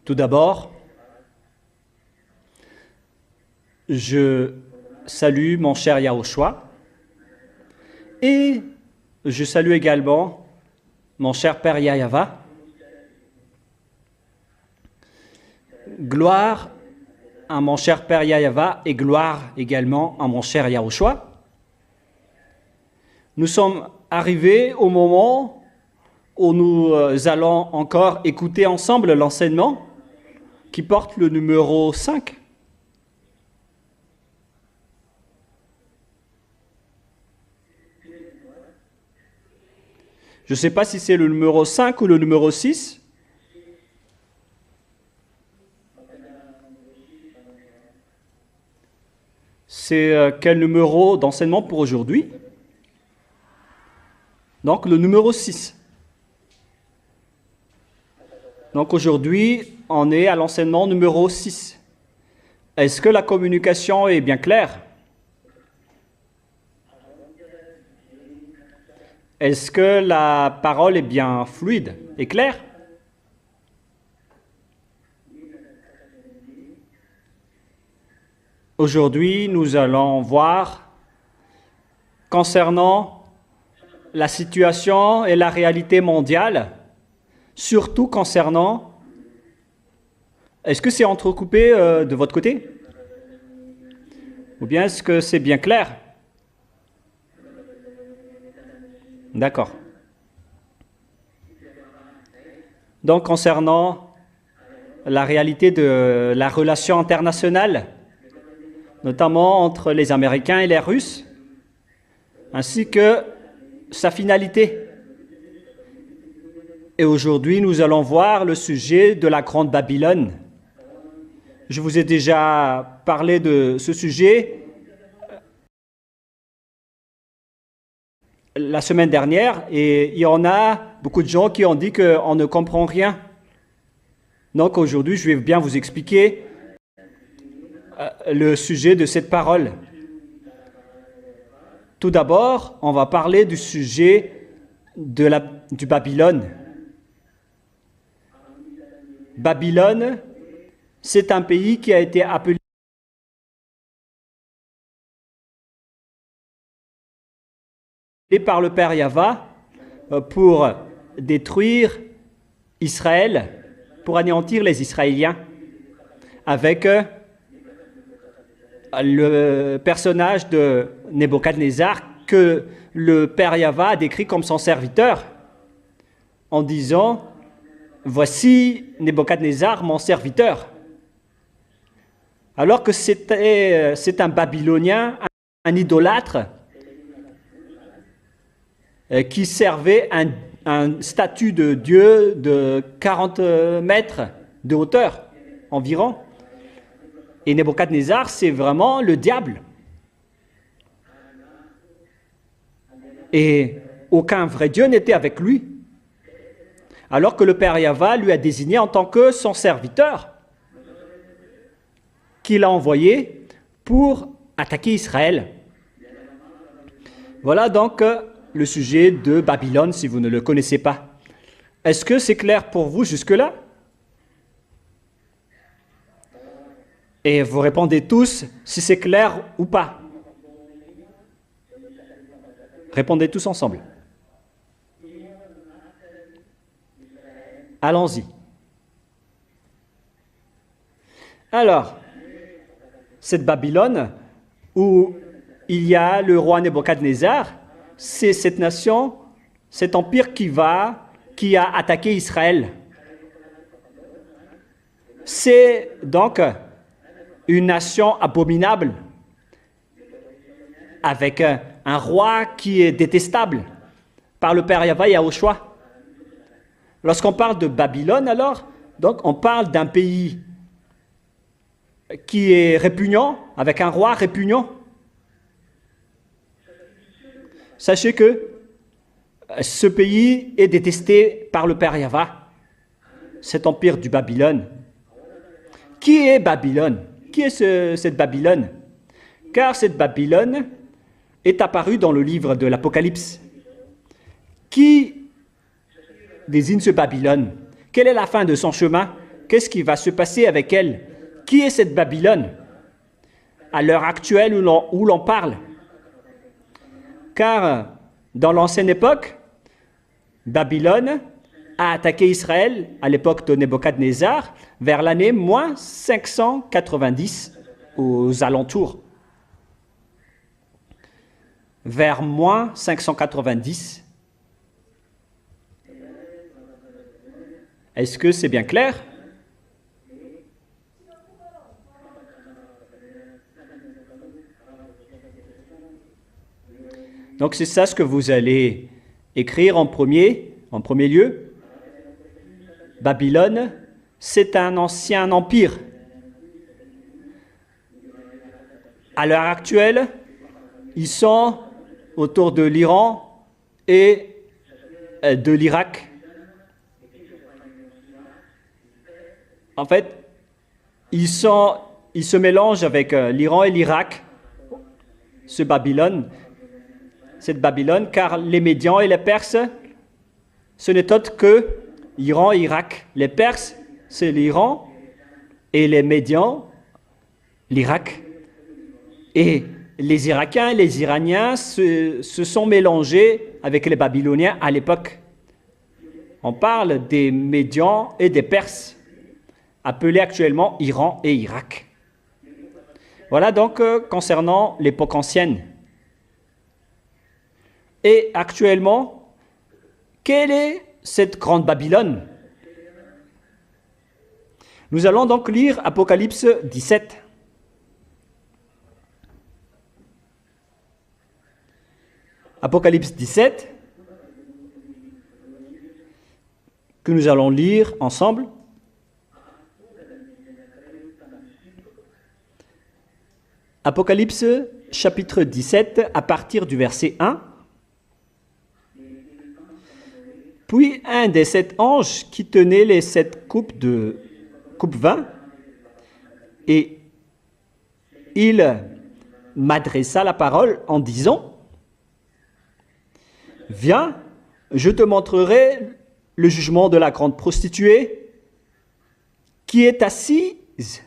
Tout d'abord, je salue mon cher Yahushua et je salue également mon cher Père Yahava. Gloire à mon cher Père Yahava et gloire également à mon cher Yahushua. Nous sommes arrivés au moment où nous allons encore écouter ensemble l'enseignement qui porte le numéro 5. Je ne sais pas si c'est le numéro 5 ou le numéro 6. C'est quel numéro d'enseignement pour aujourd'hui? Donc le numéro 6. Donc aujourd'hui, on est à l'enseignement numéro 6. Est-ce que la communication est bien claire? Est-ce que la parole est bien fluide et claire? Aujourd'hui, nous allons voir concernant la situation et la réalité mondiale, surtout concernant... Est-ce que c'est entrecoupé de votre côté? Ou bien est-ce que c'est bien clair? D'accord. Donc, concernant la réalité de la relation internationale, notamment entre les Américains et les Russes, ainsi que sa finalité. Et aujourd'hui, nous allons voir le sujet de la Grande Babylone. Je vous ai déjà parlé de ce sujet la semaine dernière et il y en a beaucoup de gens qui ont dit qu'on ne comprend rien. Donc aujourd'hui, je vais bien vous expliquer le sujet de cette parole. Tout d'abord, on va parler du sujet du Babylone. Babylone, c'est un pays qui a été appelé par le Père Yahva pour détruire Israël, pour anéantir les Israéliens, avec le personnage de Nebuchadnezzar que le Père Yahva a décrit comme son serviteur, en disant « Voici Nebuchadnezzar, mon serviteur ». Alors que c'est un Babylonien, un idolâtre, qui servait un statut de Dieu de 40 mètres de hauteur environ. Et Nebuchadnezzar, c'est vraiment le diable. Et aucun vrai Dieu n'était avec lui. Alors que le Père Yahva lui a désigné en tant que son serviteur, qu'il a envoyé pour attaquer Israël. Voilà donc le sujet de Babylone, si vous ne le connaissez pas. Est-ce que c'est clair pour vous jusque-là? Et vous répondez tous si c'est clair ou pas. Répondez tous ensemble. Allons-y. Alors, cette Babylone, où il y a le roi Nebuchadnezzar, c'est cette nation, cet empire qui a attaqué Israël. C'est donc une nation abominable, avec un roi qui est détestable par le Père Yahva Yahushua. Lorsqu'on parle de Babylone, alors, donc on parle d'un pays qui est répugnant, avec un roi répugnant. Sachez que ce pays est détesté par le Père Yahva, cet empire du Babylone. Qui est Babylone? Qui est cette Babylone? Car cette Babylone est apparu dans le livre de l'Apocalypse. Qui désigne ce Babylone? Quelle est la fin de son chemin? Qu'est-ce qui va se passer avec elle? Qui est cette Babylone à l'heure actuelle où l'on parle? Car dans l'ancienne époque, Babylone a attaqué Israël à l'époque de Nebuchadnezzar vers l'année moins 590 aux alentours. Vers moins 590. Est-ce que c'est bien clair? Donc c'est ça ce que vous allez écrire en premier lieu. Babylone, c'est un ancien empire. À l'heure actuelle, ils sont autour de l'Iran et de l'Irak. En fait, ils se mélangent avec l'Iran et l'Irak, cette Babylone, car les Médians et les Perses, ce n'est autre que Iran et Irak. Les Perses, c'est l'Iran, et les Médians, l'Irak. Et les Irakiens et les Iraniens se sont mélangés avec les Babyloniens à l'époque. On parle des Médians et des Perses, appelés actuellement Iran et Irak. Voilà donc concernant l'époque ancienne. Et actuellement, quelle est cette grande Babylone? Nous allons donc lire Apocalypse 17. Apocalypse 17, que nous allons lire ensemble. Apocalypse chapitre 17 à partir du verset 1. Puis un des 7 anges qui tenait les 7 coupes vin, et il m'adressa la parole en disant: Viens, je te montrerai le jugement de la grande prostituée qui est assise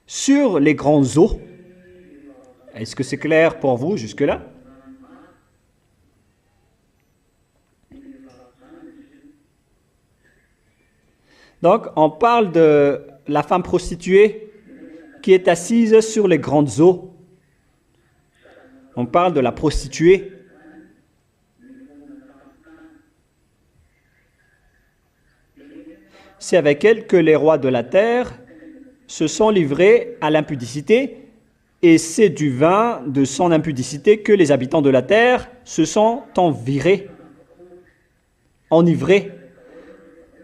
sur les grandes eaux. Est-ce que c'est clair pour vous jusque-là? Donc, on parle de la femme prostituée qui est assise sur les grandes eaux. On parle de la prostituée. C'est avec elle que les rois de la terre se sont livrés à l'impudicité, et c'est du vin de son impudicité que les habitants de la terre se sont enivrés.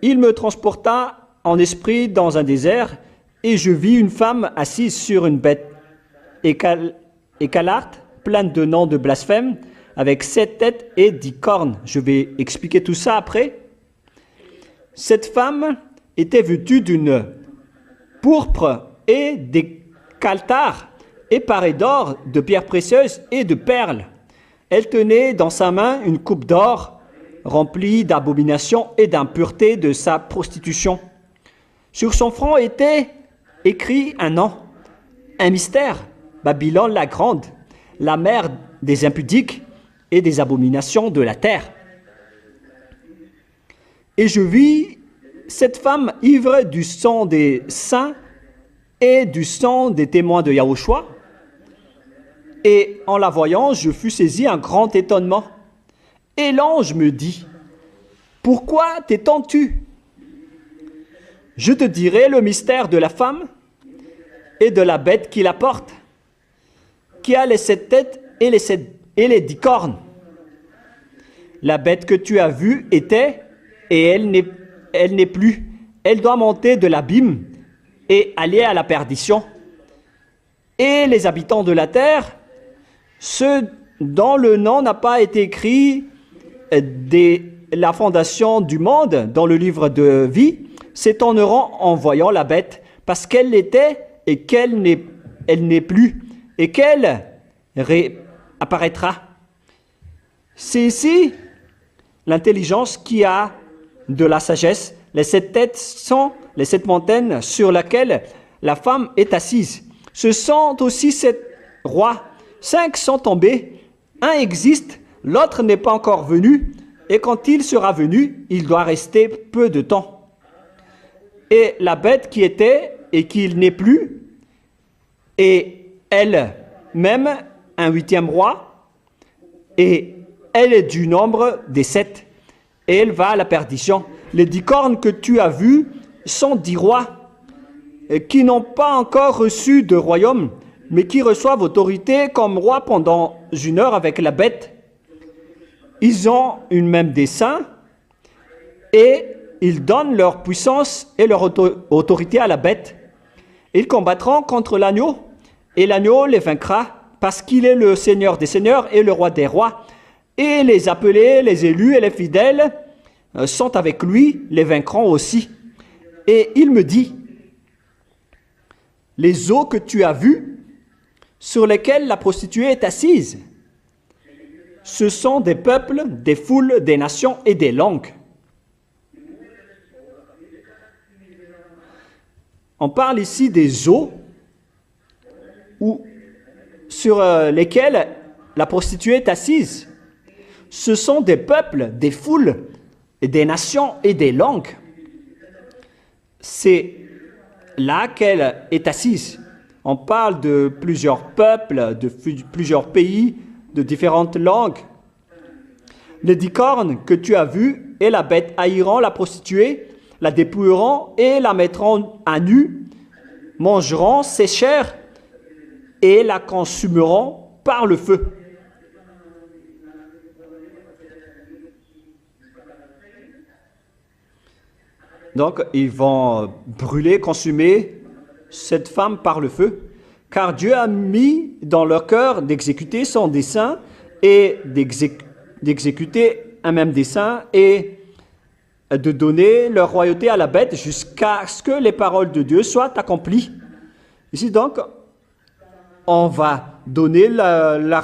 Il me transporta en esprit dans un désert, et je vis une femme assise sur une bête écarlate, pleine de noms de blasphème, avec 7 têtes et 10 cornes. Je vais expliquer tout ça après. Cette femme était vêtue d'une pourpre et des caltars, et parée d'or, de pierres précieuses et de perles. Elle tenait dans sa main une coupe d'or remplie d'abominations et d'impuretés de sa prostitution. Sur son front était écrit un nom, un mystère: Babylone la grande, la mère des impudiques et des abominations de la terre. Et je vis cette femme ivre du sang des saints et du sang des témoins de Yahushua. Et en la voyant, je fus saisi un grand étonnement. Et l'ange me dit: Pourquoi t'étonnes-tu? Je te dirai le mystère de la femme et de la bête qui la porte, qui a les 7 têtes et les 10 cornes. La bête que tu as vue était, et elle n'est plus. Elle doit monter de l'abîme et aller à la perdition. Et les habitants de la terre, ceux dont le nom n'a pas été écrit dès la fondation du monde dans le livre de vie, s'étonneront en voyant la bête, parce qu'elle était et qu'elle n'est plus, et qu'elle réapparaîtra. C'est ici l'intelligence qui a de la sagesse. Les 7 têtes sont les 7 montagnes sur lesquelles la femme est assise. Ce sont aussi 7 rois. 5 sont tombés, un existe, l'autre n'est pas encore venu, et quand il sera venu, il doit rester peu de temps. Et la bête qui était et qui n'est plus, et elle-même un 8e roi, et elle est du nombre des 7, et elle va à la perdition. Les 10 cornes que tu as vues sont 10 rois, qui n'ont pas encore reçu de royaume, mais qui reçoivent autorité comme roi pendant 1 heure avec la bête. Ils ont une même dessein, et ils donnent leur puissance et leur autorité à la bête. Ils combattront contre l'agneau, et l'agneau les vaincra, parce qu'il est le Seigneur des seigneurs et le roi des rois. Et les appelés, les élus et les fidèles sont avec lui, les vaincront aussi. Et il me dit, les eaux que tu as vues, sur lesquelles la prostituée est assise, ce sont des peuples, des foules, des nations et des langues. On parle ici des eaux sur lesquelles la prostituée est assise. Ce sont des peuples, des foules, et des nations et des langues. C'est là qu'elle est assise. On parle de plusieurs peuples, de plusieurs pays, de différentes langues. Les 10 cornes que tu as vues et la bête haïront la prostituée, la dépouilleront et la mettront à nu, mangeront ses chairs et la consumeront par le feu. Donc, ils vont brûler, consumer cette femme par le feu, car Dieu a mis dans leur cœur d'exécuter son dessein et d'exécuter un même dessein et de donner leur royauté à la bête jusqu'à ce que les paroles de Dieu soient accomplies. Ici donc, on va donner la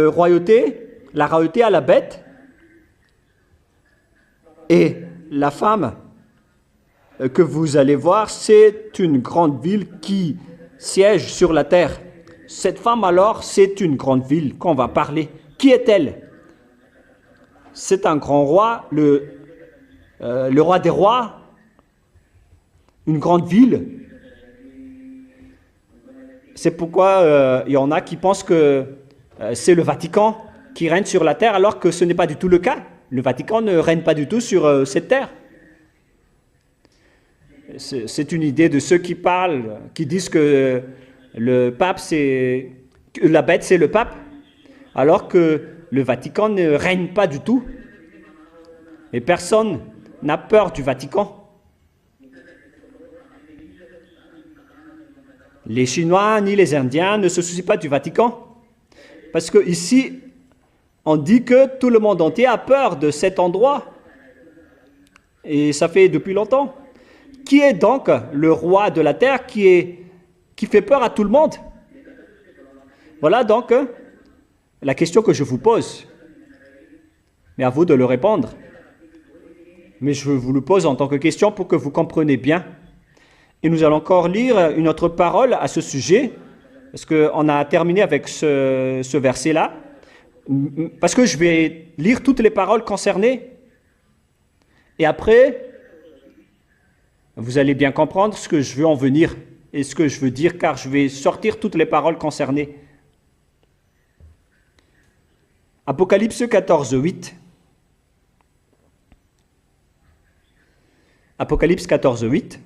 royauté à la bête, et la femme que vous allez voir, c'est une grande ville qui siège sur la terre. Cette femme alors, c'est une grande ville qu'on va parler. Qui est-elle? C'est un grand roi, le roi des rois, une grande ville. C'est pourquoi il y en a qui pensent que c'est le Vatican qui règne sur la terre, alors que ce n'est pas du tout le cas. Le Vatican ne règne pas du tout sur cette terre. C'est une idée de ceux qui parlent, qui disent que le pape, que la bête, c'est le pape, alors que le Vatican ne règne pas du tout. Et personne n'a peur du Vatican. Les Chinois ni les Indiens ne se soucient pas du Vatican. Parce qu'ici, on dit que tout le monde entier a peur de cet endroit. Et ça fait depuis longtemps. Qui est donc le roi de la terre qui fait peur à tout le monde? Voilà donc la question que je vous pose. Mais à vous de le répondre. Mais je vous le pose en tant que question pour que vous compreniez bien. Et nous allons encore lire une autre parole à ce sujet, parce qu'on a terminé avec ce verset-là, parce que je vais lire toutes les paroles concernées. Et après, vous allez bien comprendre ce que je veux en venir et ce que je veux dire, car je vais sortir toutes les paroles concernées. Apocalypse 14, 8. Apocalypse 14, 8.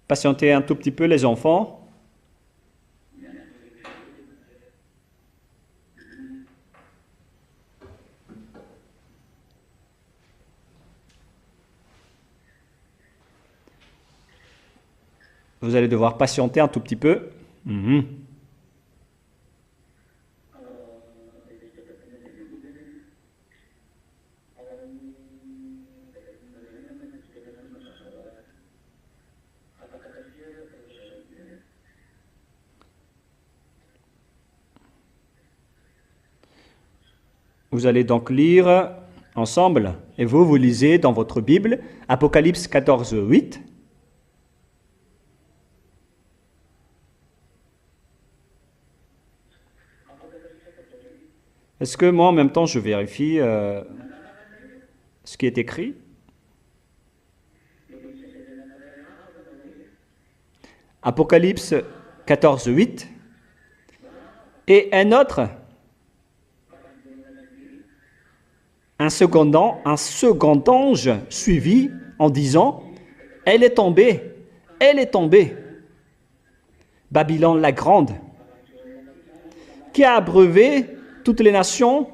Patientez un tout petit peu, les enfants. Vous allez devoir patienter un tout petit peu. Vous allez donc lire ensemble, et vous lisez dans votre Bible, Apocalypse 14, 8. Est-ce que moi, en même temps, je vérifie ce qui est écrit? Apocalypse 14, 8. Et un autre, un second ange suivit en disant, elle est tombée, Babylone la grande, qui a abreuvé toutes les nations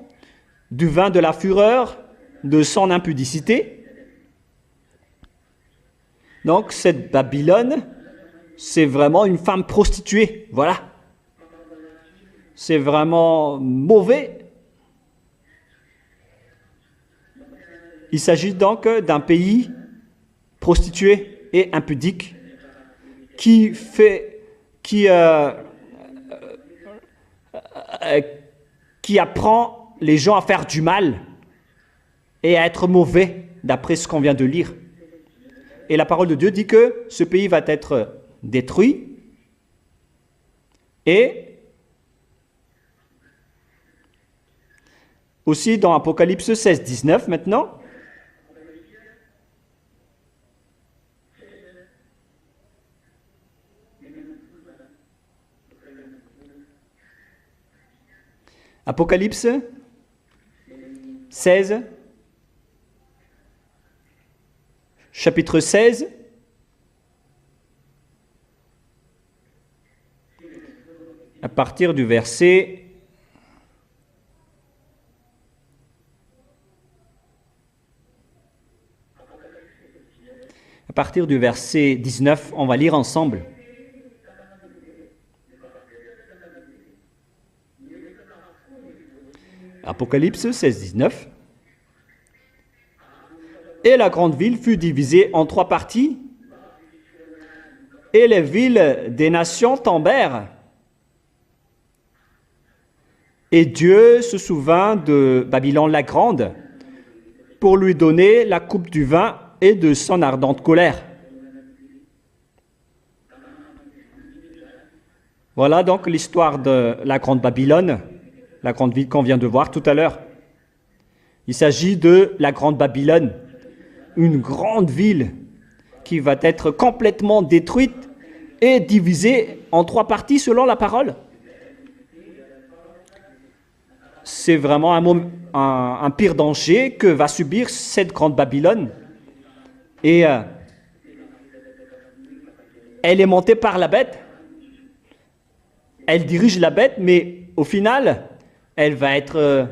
du vin de la fureur de son impudicité. Donc cette Babylone, c'est vraiment une femme prostituée, voilà. C'est vraiment mauvais. Il s'agit donc d'un pays prostitué et impudique qui apprend les gens à faire du mal et à être mauvais, d'après ce qu'on vient de lire. Et la parole de Dieu dit que ce pays va être détruit et aussi dans Apocalypse 16, 19 maintenant, Apocalypse 16, chapitre 16, à partir du verset 19, on va lire ensemble. Apocalypse 16, 19. Et la grande ville fut divisée en 3 parties, et les villes des nations tombèrent. Et Dieu se souvint de Babylone la grande pour lui donner la coupe du vin et de son ardente colère. Voilà donc l'histoire de la grande Babylone, la grande ville qu'on vient de voir tout à l'heure. Il s'agit de la grande Babylone, une grande ville qui va être complètement détruite et divisée en 3 parties selon la parole. C'est vraiment un pire danger que va subir cette grande Babylone. Et elle est montée par la bête. Elle dirige la bête, mais au final, elle va être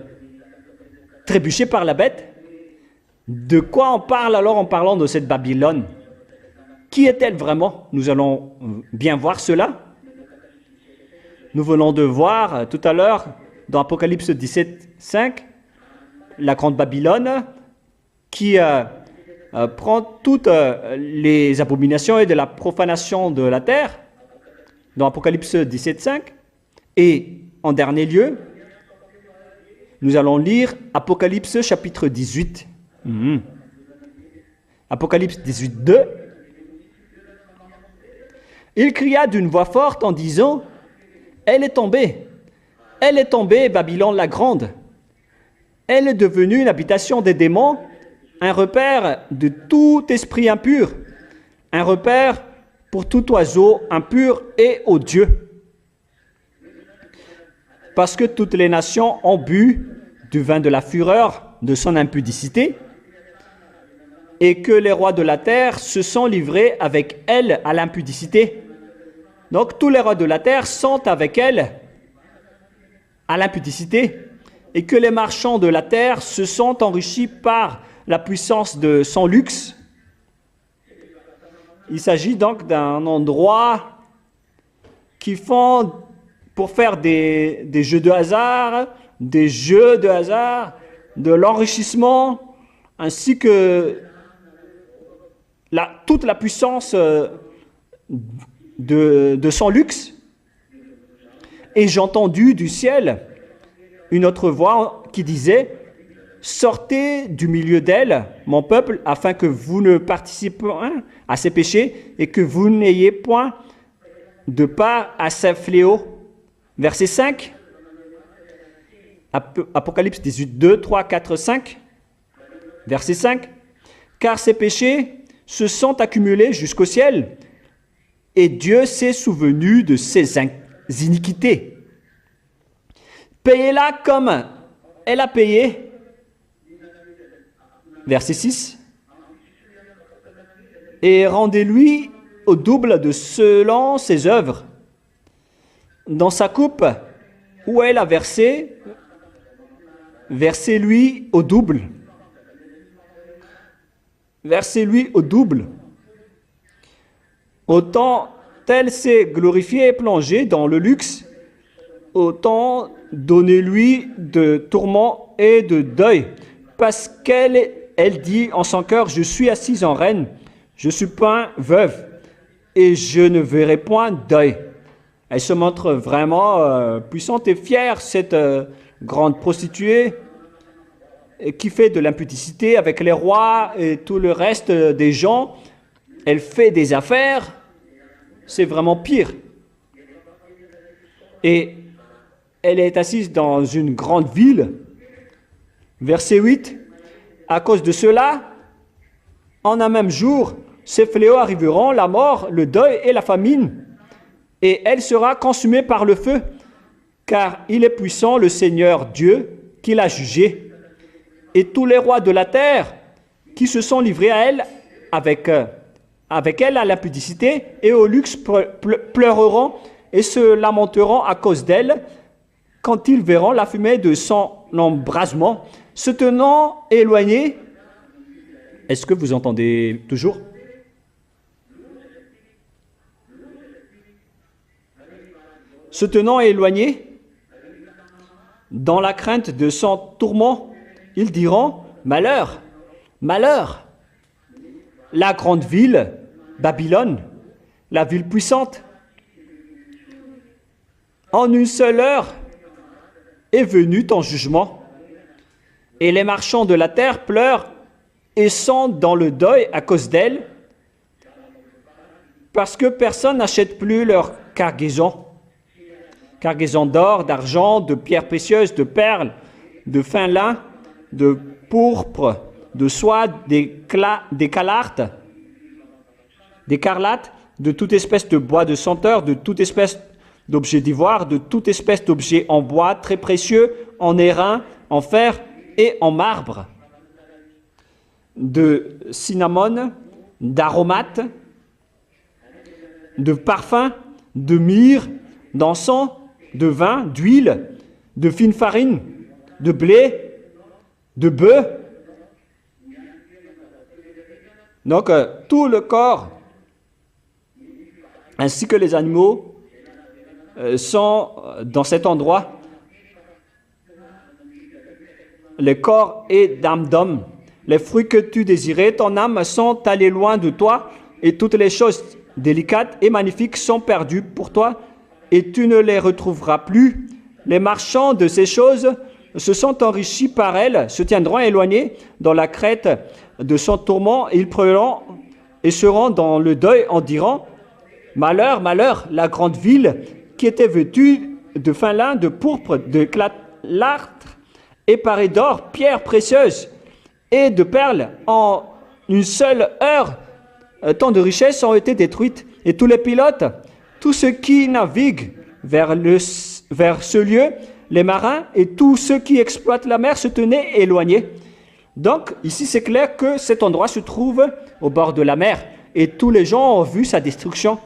trébuchée par la bête. De quoi on parle alors en parlant de cette Babylone? Qui est-elle vraiment? Nous allons bien voir cela. Nous venons de voir tout à l'heure, dans Apocalypse 17, 5, la grande Babylone qui prend toutes les abominations et de la profanation de la terre, dans Apocalypse 17, 5. Et en dernier lieu, nous allons lire Apocalypse chapitre 18. Apocalypse 18, 2. Il cria d'une voix forte en disant, elle est tombée, Babylone la grande. Elle est devenue une habitation des démons, un repère de tout esprit impur, un repère pour tout oiseau impur et odieux. Parce que toutes les nations ont bu du vin de la fureur de son impudicité, et que les rois de la terre se sont livrés avec elle à l'impudicité. Donc tous les rois de la terre sont avec elle à l'impudicité, et que les marchands de la terre se sont enrichis par la puissance de son luxe. Il s'agit donc d'un endroit qui font pour faire des jeux de hasard, de l'enrichissement, ainsi que toute la puissance de son luxe. Et j'ai entendu du ciel une autre voix qui disait, sortez du milieu d'elle, mon peuple, afin que vous ne participez point à ses péchés et que vous n'ayez point de part à ses fléaux. Verset 5, Apocalypse 18, 2, 3, 4, 5. Verset 5. Car ses péchés se sont accumulés jusqu'au ciel, et Dieu s'est souvenu de ses iniquités. Payez-la comme elle a payé. Verset 6. Et rendez-lui au double de selon ses œuvres. Dans sa coupe où elle a versé, versez-lui au double. Versez-lui au double. Autant elle s'est glorifiée et plongée dans le luxe, autant donnez-lui de tourments et de deuil, parce qu'elle dit en son cœur, je suis assise en reine, je suis point veuve, et je ne verrai point deuil. Elle se montre vraiment puissante et fière, cette grande prostituée, qui fait de l'impudicité avec les rois et tout le reste des gens. Elle fait des affaires, c'est vraiment pire. Et elle est assise dans une grande ville. Verset 8. À cause de cela, en un même jour, ces fléaux arriveront, la mort, le deuil et la famine. Et elle sera consumée par le feu, car il est puissant, le Seigneur Dieu, qui l'a jugée. Et tous les rois de la terre qui se sont livrés à elle, avec elle à l'impudicité et au luxe, pleureront et se lamenteront à cause d'elle quand ils verront la fumée de son embrasement se tenant éloignée. Est-ce que vous entendez toujours? Se tenant éloignée, dans la crainte de son tourment, ils diront, malheur, malheur. La grande ville, Babylone, la ville puissante, en une seule heure est venu ton jugement. Et les marchands de la terre pleurent et sont dans le deuil à cause d'elle, parce que personne n'achète plus leur cargaison d'or, d'argent, de pierres précieuses, de perles, de fin lin, de pourpre, de soie, d'écarlate, de toute espèce de bois de senteur, de toute espèce d'objets d'ivoire, de toute espèce d'objets en bois très précieux, en airain, en fer et en marbre, de cinnamome, d'aromates, de parfums, de myrrhe, d'encens, de vin, d'huile, de fine farine, de blé, de bœuf. Donc, tout le corps, ainsi que les animaux, sont dans cet endroit. Le corps est d'âme d'homme. Les fruits que tu désirais, ton âme, sont allés loin de toi, et toutes les choses délicates et magnifiques sont perdues pour toi, et tu ne les retrouveras plus. Les marchands de ces choses se sont enrichis par elles, se tiendront éloignés dans la crête de son tourment, et ils pleureront et seront dans le deuil en dirant, malheur, malheur, la grande ville qui était vêtue de fin lin, de pourpre, de clartre et parée d'or, pierres précieuses et de perles. En une seule heure, tant de richesses ont été détruites, et tous les pilotes, tous ceux qui naviguent vers ce lieu, les marins et tous ceux qui exploitent la mer se tenaient éloignés. Donc, ici, c'est clair que cet endroit se trouve au bord de la mer, et tous les gens ont vu sa destruction.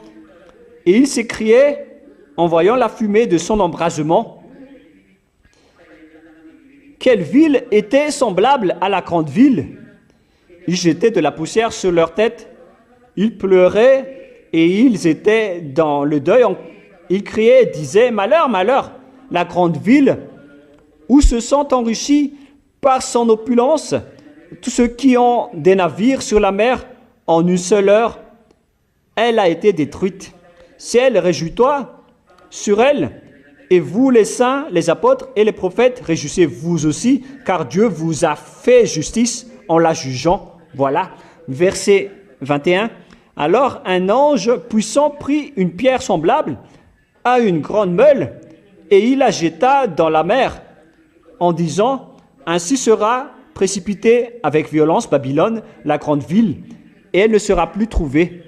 Et ils s'écriaient en voyant la fumée de son embrasement. Quelle ville était semblable à la grande ville? Ils jetaient de la poussière sur leur tête, ils pleuraient et ils étaient dans le deuil. Ils criaient et disaient, malheur, malheur, la grande ville où se sont enrichis par son opulence tous ceux qui ont des navires sur la mer. En une seule heure, elle a été détruite. Ciel, réjouis-toi sur elle, Et vous, les saints, les apôtres et les prophètes, réjouissez-vous aussi, car Dieu vous a fait justice en la jugeant. Voilà. Verset 21. Alors un ange puissant prit une pierre semblable à une grande meule et il la jeta dans la mer en disant, ainsi sera précipitée avec violence Babylone, la grande ville, et elle ne sera plus trouvée.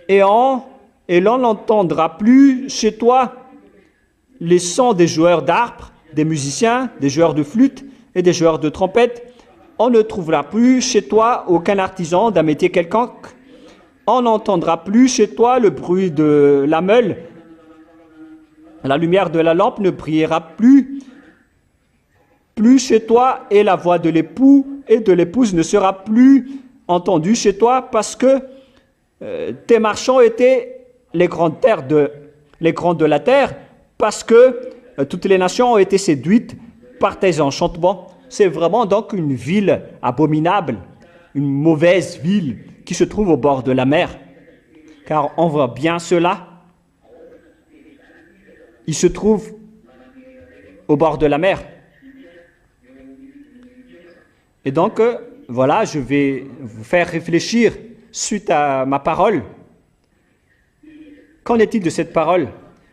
Et l'on n'entendra plus chez toi les sons des joueurs d'harpe, des musiciens, des joueurs de flûte et des joueurs de trompette. On ne trouvera plus chez toi aucun artisan d'un métier quelconque. On n'entendra plus chez toi le bruit de la meule. La lumière de la lampe ne brillera plus chez toi, et la voix de l'époux et de l'épouse ne sera plus entendue chez toi, parce que tes marchands étaient les grands de la terre, parce que toutes les nations ont été séduites par tes enchantements. C'est vraiment donc une ville abominable, une mauvaise ville qui se trouve au bord de la mer. Car on voit bien cela. Il se trouve au bord de la mer. Et donc, voilà, je vais vous faire réfléchir suite à ma parole. Qu'en est-il de cette parole?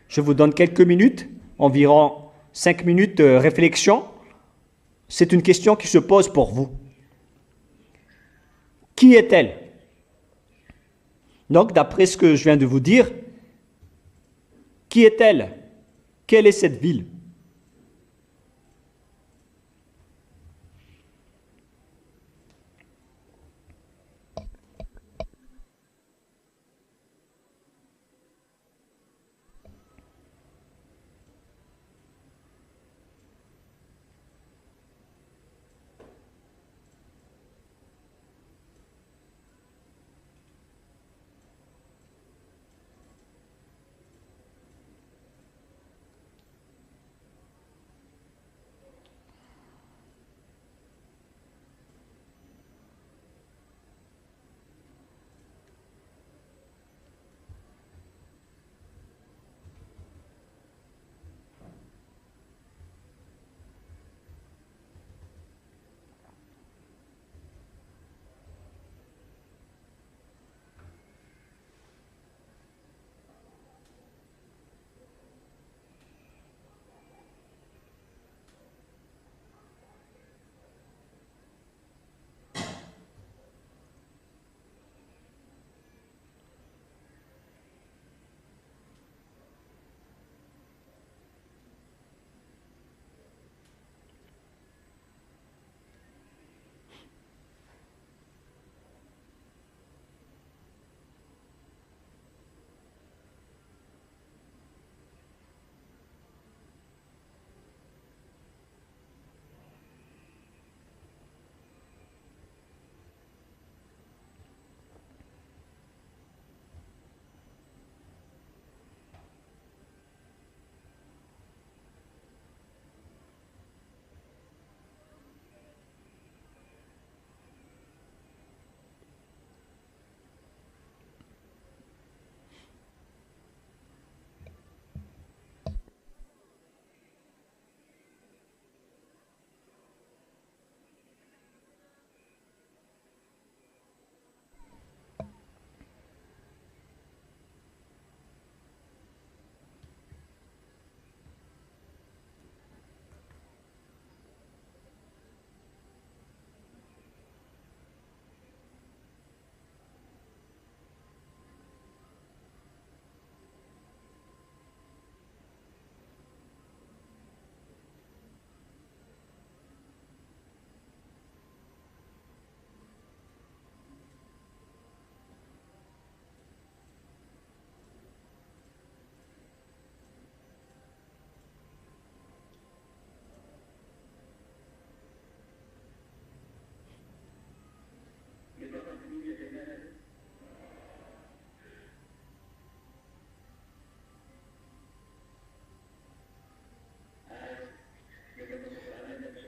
Je vous donne quelques minutes, environ 5 minutes de réflexion. C'est une question qui se pose pour vous. Qui est-elle? Donc, d'après ce que je viens de vous dire, qui est-elle? Quelle est cette ville?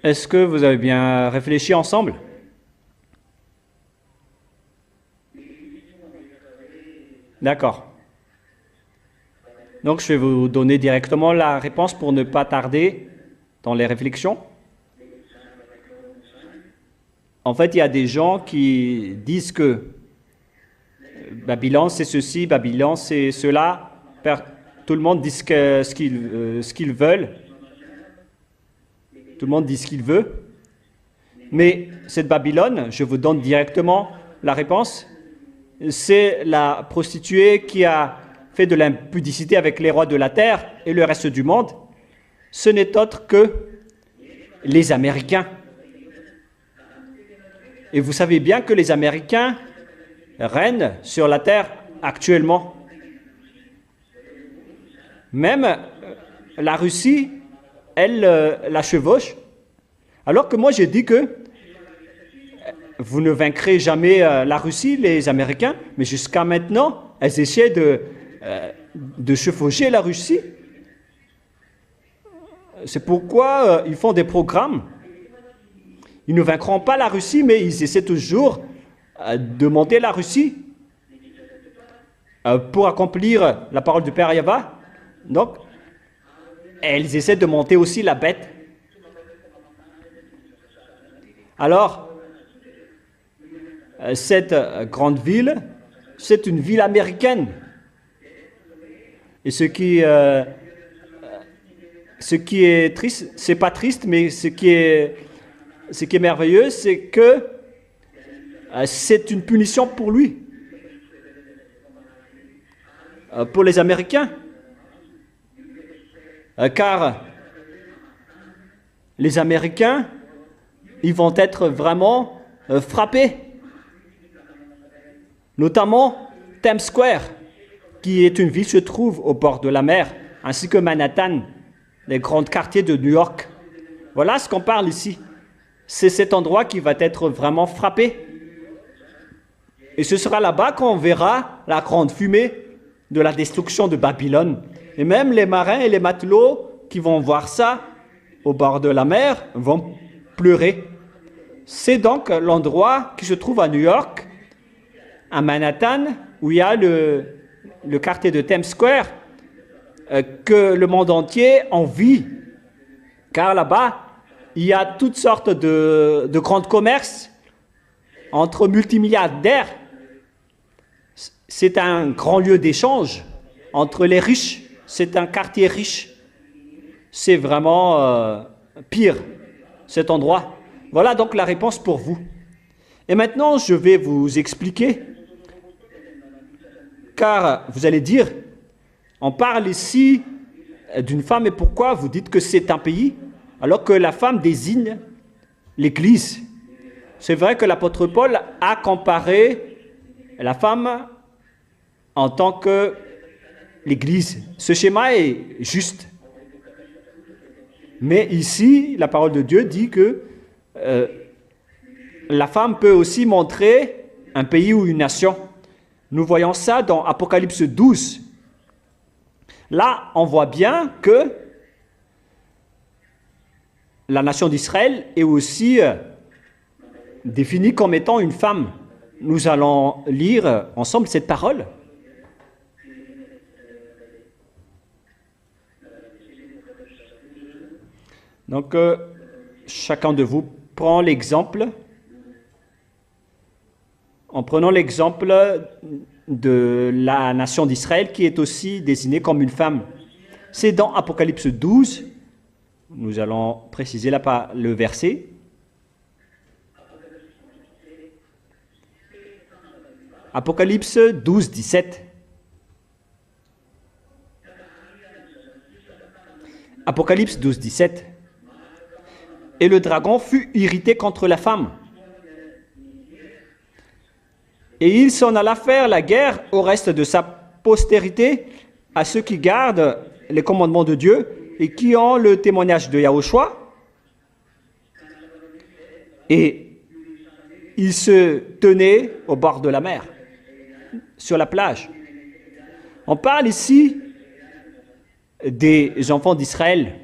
Est-ce que vous avez bien réfléchi ensemble? D'accord. Donc, je vais vous donner directement la réponse pour ne pas tarder dans les réflexions. En fait, il y a des gens qui disent que Babylone, c'est ceci, Babylone, c'est cela. Tout le monde dit ce qu'ils veulent. Tout le monde dit ce qu'il veut. Mais cette Babylone, je vous donne directement la réponse, c'est la prostituée qui a fait de l'impudicité avec les rois de la terre et le reste du monde. Ce n'est autre que les Américains. Et vous savez bien que les Américains règnent sur la terre actuellement. Même la Russie, elle la chevauche. Alors que moi, j'ai dit que vous ne vaincrez jamais la Russie, les Américains, mais jusqu'à maintenant, elles essaient de chevaucher la Russie. C'est pourquoi ils font des programmes. Ils ne vaincront pas la Russie, mais ils essaient toujours de monter la Russie pour accomplir la parole du Père Yahva. Donc, elles essaient de monter aussi la bête. Alors, cette grande ville, c'est une ville américaine. Et ce qui est triste, c'est pas triste, mais ce qui est merveilleux, c'est que c'est une punition pour lui, pour les Américains. Car les Américains, ils vont être vraiment frappés. Notamment Times Square, qui est une ville qui se trouve au bord de la mer, ainsi que Manhattan, les grands quartiers de New York. Voilà ce qu'on parle ici. C'est cet endroit qui va être vraiment frappé. Et ce sera là-bas qu'on verra la grande fumée de la destruction de Babylone. Et même les marins et les matelots qui vont voir ça au bord de la mer vont pleurer. C'est donc l'endroit qui se trouve à New York, à Manhattan, où il y a le quartier de Times Square, que le monde entier envie. Car là-bas, il y a toutes sortes de grands commerces entre multimilliardaires. C'est un grand lieu d'échange entre les riches. C'est un quartier riche. C'est vraiment pire, cet endroit. Voilà donc la réponse pour vous. Et maintenant, je vais vous expliquer, car vous allez dire, on parle ici d'une femme, et pourquoi vous dites que c'est un pays, alors que la femme désigne l'Église. C'est vrai que l'apôtre Paul a comparé la femme en tant que l'Église. Ce schéma est juste. Mais ici, la parole de Dieu dit que la femme peut aussi montrer un pays ou une nation. Nous voyons ça dans Apocalypse 12. Là, on voit bien que la nation d'Israël est aussi définie comme étant une femme. Nous allons lire ensemble cette parole. Donc, chacun de vous prend l'exemple. En prenant l'exemple de la nation d'Israël qui est aussi désignée comme une femme. C'est dans Apocalypse 12. Nous allons préciser là le verset. Apocalypse 12, 17. Apocalypse 12, 17. Et le dragon fut irrité contre la femme. Et il s'en alla faire la guerre au reste de sa postérité, à ceux qui gardent les commandements de Dieu et qui ont le témoignage de Yahushua. Et il se tenait au bord de la mer, sur la plage. On parle ici des enfants d'Israël.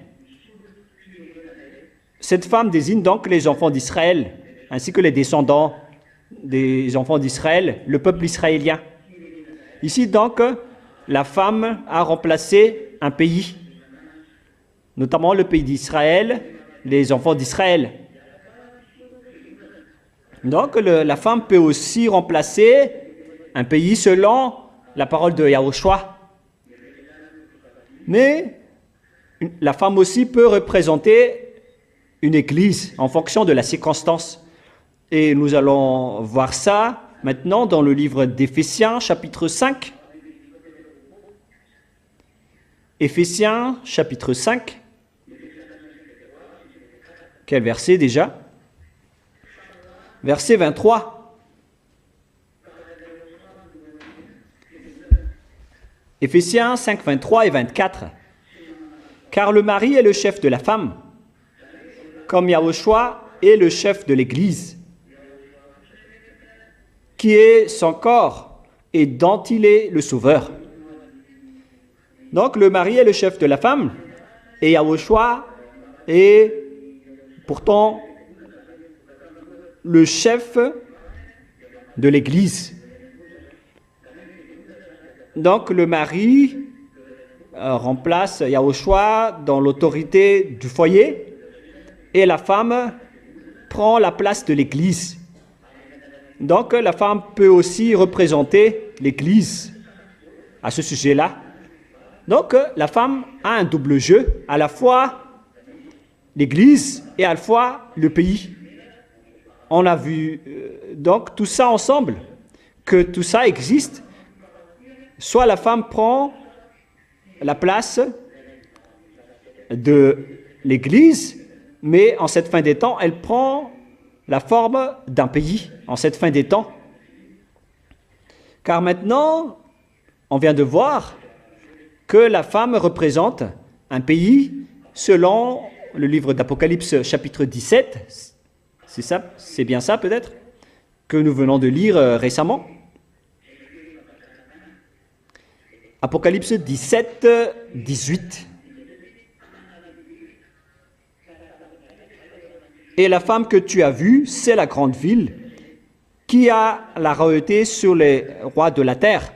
Cette femme désigne donc les enfants d'Israël, ainsi que les descendants des enfants d'Israël, le peuple israélien. Ici donc, la femme a remplacé un pays, notamment le pays d'Israël, les enfants d'Israël. Donc la femme peut aussi remplacer un pays selon la parole de Yahushua. Mais la femme aussi peut représenter une église en fonction de la circonstance. Et nous allons voir ça maintenant dans le livre d'Éphésiens, chapitre 5. Éphésiens, chapitre 5. Quel verset déjà? Verset 23. Éphésiens 5, 23 et 24. Car le mari est le chef de la femme, comme Yahushua est le chef de l'Église, qui est son corps et dont il est le sauveur. Donc le mari est le chef de la femme et Yahushua est pourtant le chef de l'Église. Donc le mari remplace Yahushua dans l'autorité du foyer et la femme prend la place de l'Église. Donc la femme peut aussi représenter l'Église à ce sujet-là. Donc la femme a un double jeu, à la fois l'Église et à la fois le pays. On a vu donc tout ça ensemble, que tout ça existe. Soit la femme prend la place de l'Église, mais en cette fin des temps, elle prend la forme d'un pays, en cette fin des temps. Car maintenant, on vient de voir que la femme représente un pays selon le livre d'Apocalypse chapitre 17. C'est ça, c'est bien ça peut-être, que nous venons de lire récemment. Apocalypse 17, 18. Et la femme que tu as vue, c'est la grande ville qui a la royauté sur les rois de la terre.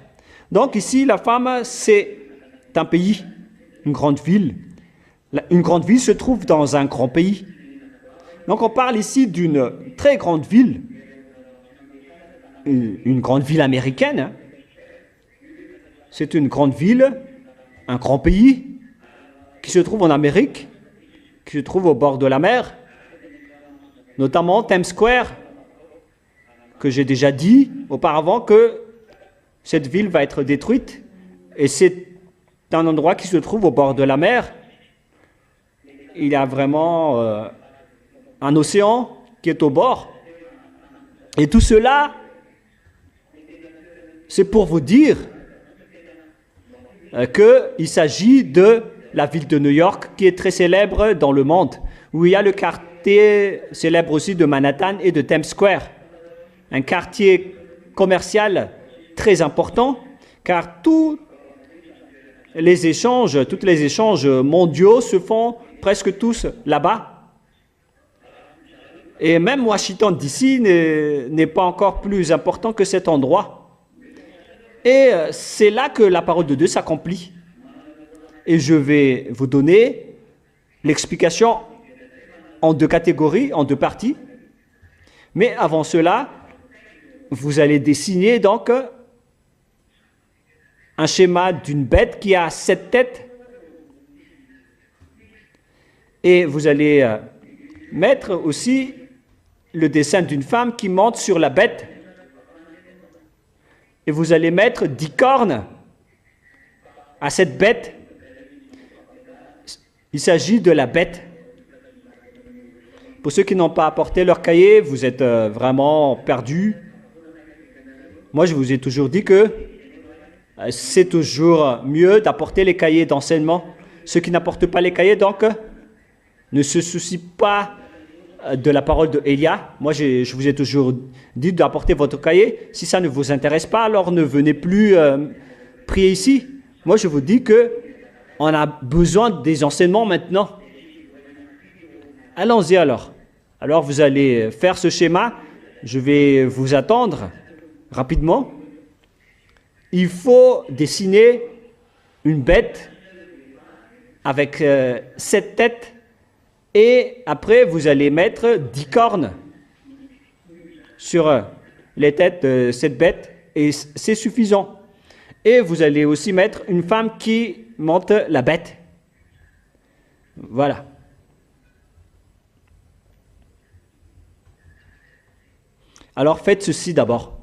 Donc ici, la femme, c'est un pays, une grande ville. Une grande ville se trouve dans un grand pays. Donc on parle ici d'une très grande ville, une grande ville américaine. Hein. C'est une grande ville, un grand pays qui se trouve en Amérique, qui se trouve au bord de la mer, notamment Times Square, que j'ai déjà dit auparavant que cette ville va être détruite et c'est un endroit qui se trouve au bord de la mer. Il y a vraiment un océan qui est au bord. Et tout cela, c'est pour vous dire qu'il s'agit de la ville de New York qui est très célèbre dans le monde, où il y a le quartier célèbre aussi de Manhattan et de Times Square, un quartier commercial très important, car tous les échanges mondiaux se font presque tous là-bas. Et même Washington DC n'est pas encore plus important que cet endroit. Et c'est là que la parole de Dieu s'accomplit. Et je vais vous donner l'explication en deux catégories, en deux parties. Mais avant cela, vous allez dessiner donc un schéma d'une bête qui a 7 têtes. Et vous allez mettre aussi le dessin d'une femme qui monte sur la bête. Et vous allez mettre 10 cornes à cette bête. Il s'agit de la bête. Pour ceux qui n'ont pas apporté leur cahier, vous êtes vraiment perdus. Moi, je vous ai toujours dit que c'est toujours mieux d'apporter les cahiers d'enseignement. Ceux qui n'apportent pas les cahiers, donc, ne se soucient pas de la parole de Elia. Moi, je vous ai toujours dit d'apporter votre cahier. Si ça ne vous intéresse pas, alors ne venez plus prier ici. Moi, je vous dis que on a besoin des enseignements maintenant. Allons-y alors. Alors, vous allez faire ce schéma. Je vais vous attendre rapidement. Il faut dessiner une bête avec 7 têtes et après vous allez mettre 10 cornes sur les têtes de cette bête et c'est suffisant. Et vous allez aussi mettre une femme qui monte la bête. Voilà. Alors faites ceci d'abord.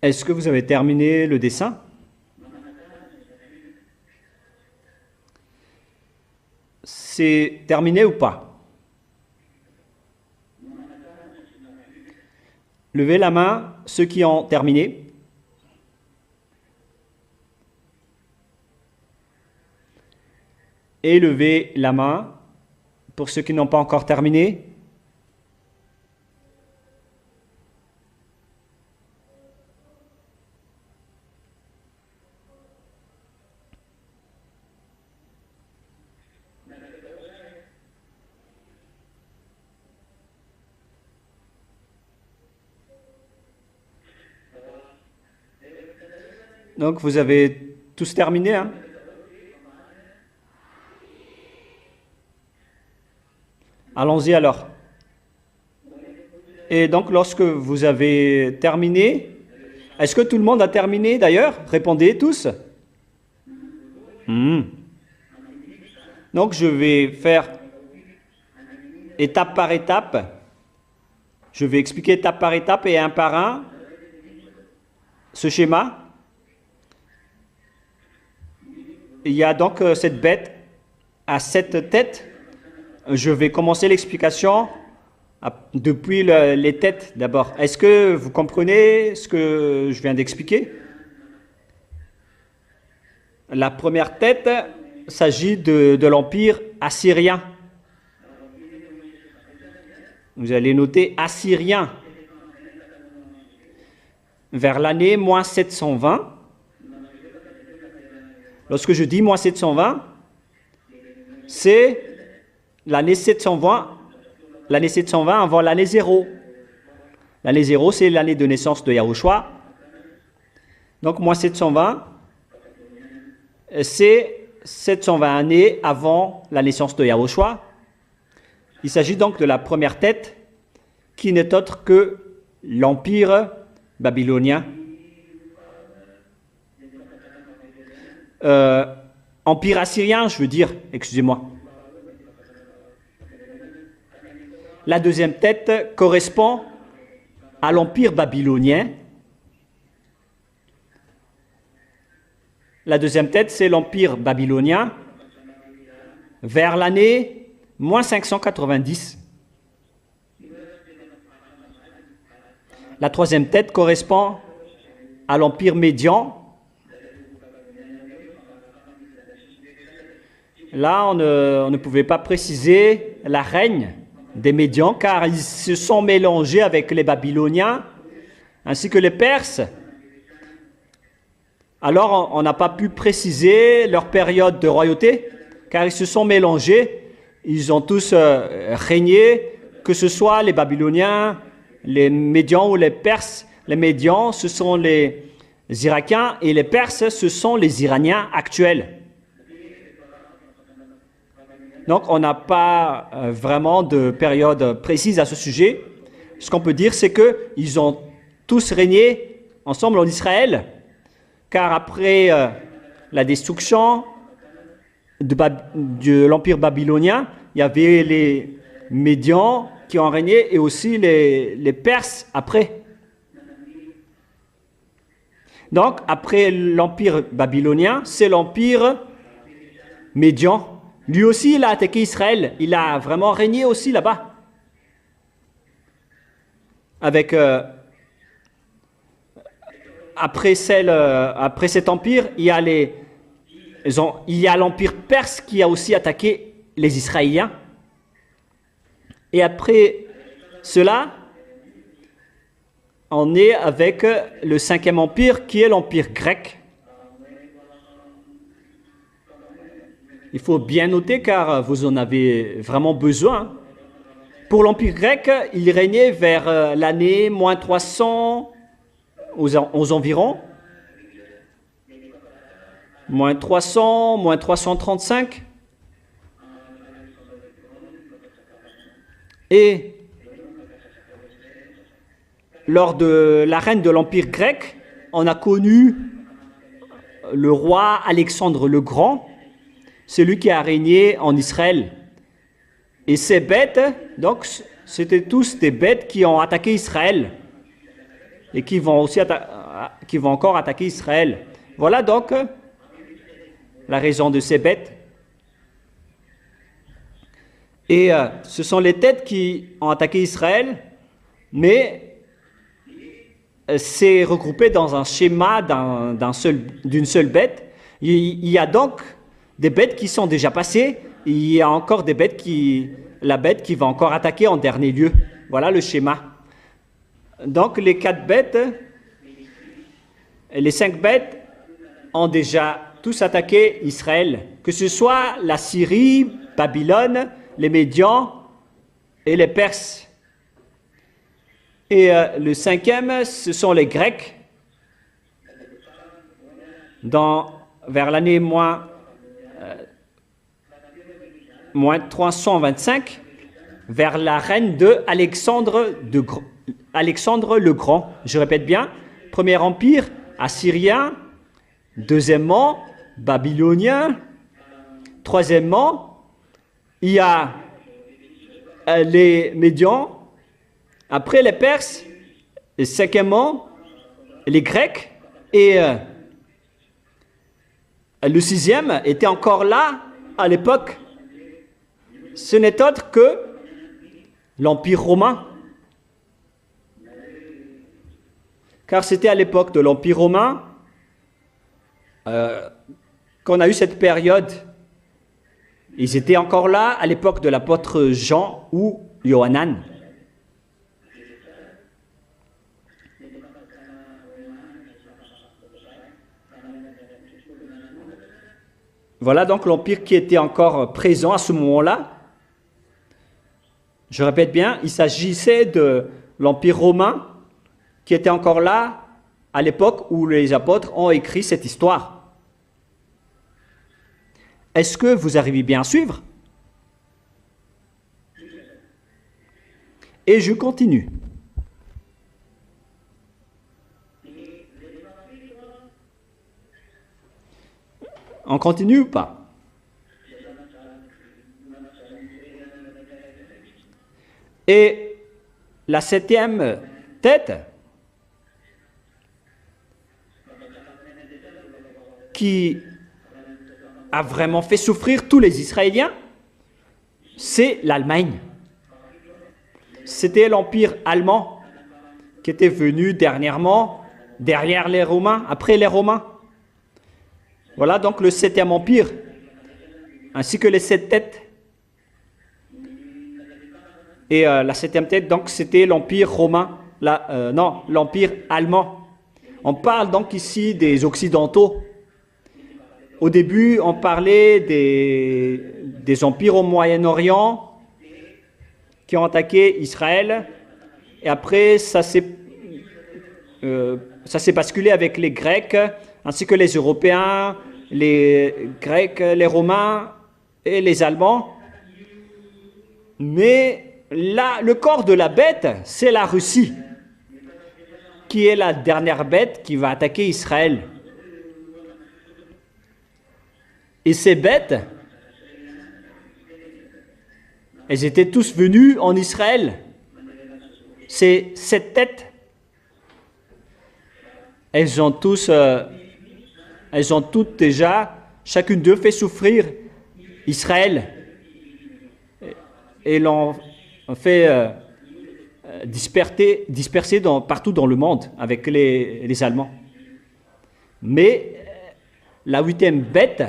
Est-ce que vous avez terminé le dessin? C'est terminé ou pas? Levez la main, ceux qui ont terminé. Et levez la main pour ceux qui n'ont pas encore terminé. Donc vous avez tous terminé, hein? Allons-y alors. Et donc lorsque vous avez terminé, est-ce que tout le monde a terminé d'ailleurs? Répondez tous. Donc je vais faire étape par étape. Je vais expliquer étape par étape et un par un ce schéma. Il y a donc cette bête à 7 têtes. Je vais commencer l'explication depuis les têtes d'abord. Est-ce que vous comprenez ce que je viens d'expliquer? La première tête s'agit de l'Empire assyrien. Vous allez noter assyrien. Vers l'année moins 720. Lorsque je dis moins 720, c'est l'année 720, l'année 720 avant l'année 0. L'année 0, c'est l'année de naissance de Yahushua. Donc, moins 720, c'est 720 années avant la naissance de Yahushua. Il s'agit donc de la première tête qui n'est autre que l'Empire babylonien. Empire assyrien, je veux dire, excusez-moi. La deuxième tête correspond à l'Empire babylonien. La deuxième tête, c'est l'Empire babylonien vers l'année moins 590. La troisième tête correspond à l'Empire médian. Là, on ne pouvait pas préciser la règne des Médians, car ils se sont mélangés avec les Babyloniens, ainsi que les Perses. Alors, on n'a pas pu préciser leur période de royauté, car ils se sont mélangés. Ils ont tous régné, que ce soit les Babyloniens, les Médians ou les Perses. Les Médians, ce sont les Irakiens, et les Perses, ce sont les Iraniens actuels. Donc, on n'a pas vraiment de période précise à ce sujet. Ce qu'on peut dire, c'est qu'ils ont tous régné ensemble en Israël, car après la destruction de l'Empire babylonien, il y avait les Médians qui ont régné et aussi les Perses après. Donc, après l'Empire babylonien, c'est l'Empire médian. Lui aussi, il a attaqué Israël. Il a vraiment régné aussi là-bas. Avec, après cet empire, il y a l'Empire perse qui a aussi attaqué les Israéliens. Et après cela, on est avec le 5e empire qui est l'Empire grec. Il faut bien noter car vous en avez vraiment besoin. Pour l'Empire grec, il régnait vers l'année moins 300 aux environs. Moins 300, moins 335. Et lors de la règne de l'Empire grec, on a connu le roi Alexandre le Grand, celui qui a régné en Israël. Et ces bêtes, donc, c'était tous des bêtes qui ont attaqué Israël et qui vont encore attaquer Israël. Voilà donc la raison de ces bêtes. Et ce sont les têtes qui ont attaqué Israël, mais c'est regroupé dans un schéma d'une seule bête. Il y a donc des bêtes qui sont déjà passées, et il y a encore des bêtes la bête qui va encore attaquer en dernier lieu. Voilà le schéma. Donc les 4 bêtes, les 5 bêtes ont déjà tous attaqué Israël, que ce soit la Syrie, Babylone, les Médians et les Perses. Et le 5e, ce sont les Grecs. Vers l'année moins 325, vers la règne de Alexandre le Grand. Je répète bien, premier empire assyrien, deuxièmement babylonien, troisièmement il y a les Médians, après les Perses, et cinquièmement les Grecs, et le 6e était encore là à l'époque. Ce n'est autre que l'Empire romain. Car c'était à l'époque de l'Empire romain qu'on a eu cette période. Ils étaient encore là à l'époque de l'apôtre Jean ou Yohanan. Voilà donc l'empire qui était encore présent à ce moment-là. Je répète bien, il s'agissait de l'Empire romain qui était encore là à l'époque où les apôtres ont écrit cette histoire. Est-ce que vous arrivez bien à suivre? Et je continue. On continue ou pas? Et la 7e tête, qui a vraiment fait souffrir tous les Israéliens, c'est l'Allemagne. C'était l'Empire allemand qui était venu dernièrement, derrière les Romains, après les Romains. Voilà donc le 7e empire, ainsi que les 7 têtes. Et la septième tête, donc, c'était l'Empire romain, non, l'Empire allemand. On parle donc ici des Occidentaux. Au début, on parlait des empires au Moyen-Orient qui ont attaqué Israël. Et après, ça s'est basculé avec les Grecs, ainsi que les Européens, les Grecs, les Romains et les Allemands. Mais là, le corps de la bête, c'est la Russie, qui est la dernière bête qui va attaquer Israël. Et ces bêtes, elles étaient tous venues en Israël. C'est cette tête. Elles ont toutes déjà, chacune d'eux fait souffrir Israël. Et l'ont fait disperser partout dans le monde avec les Allemands. Mais la huitième bête,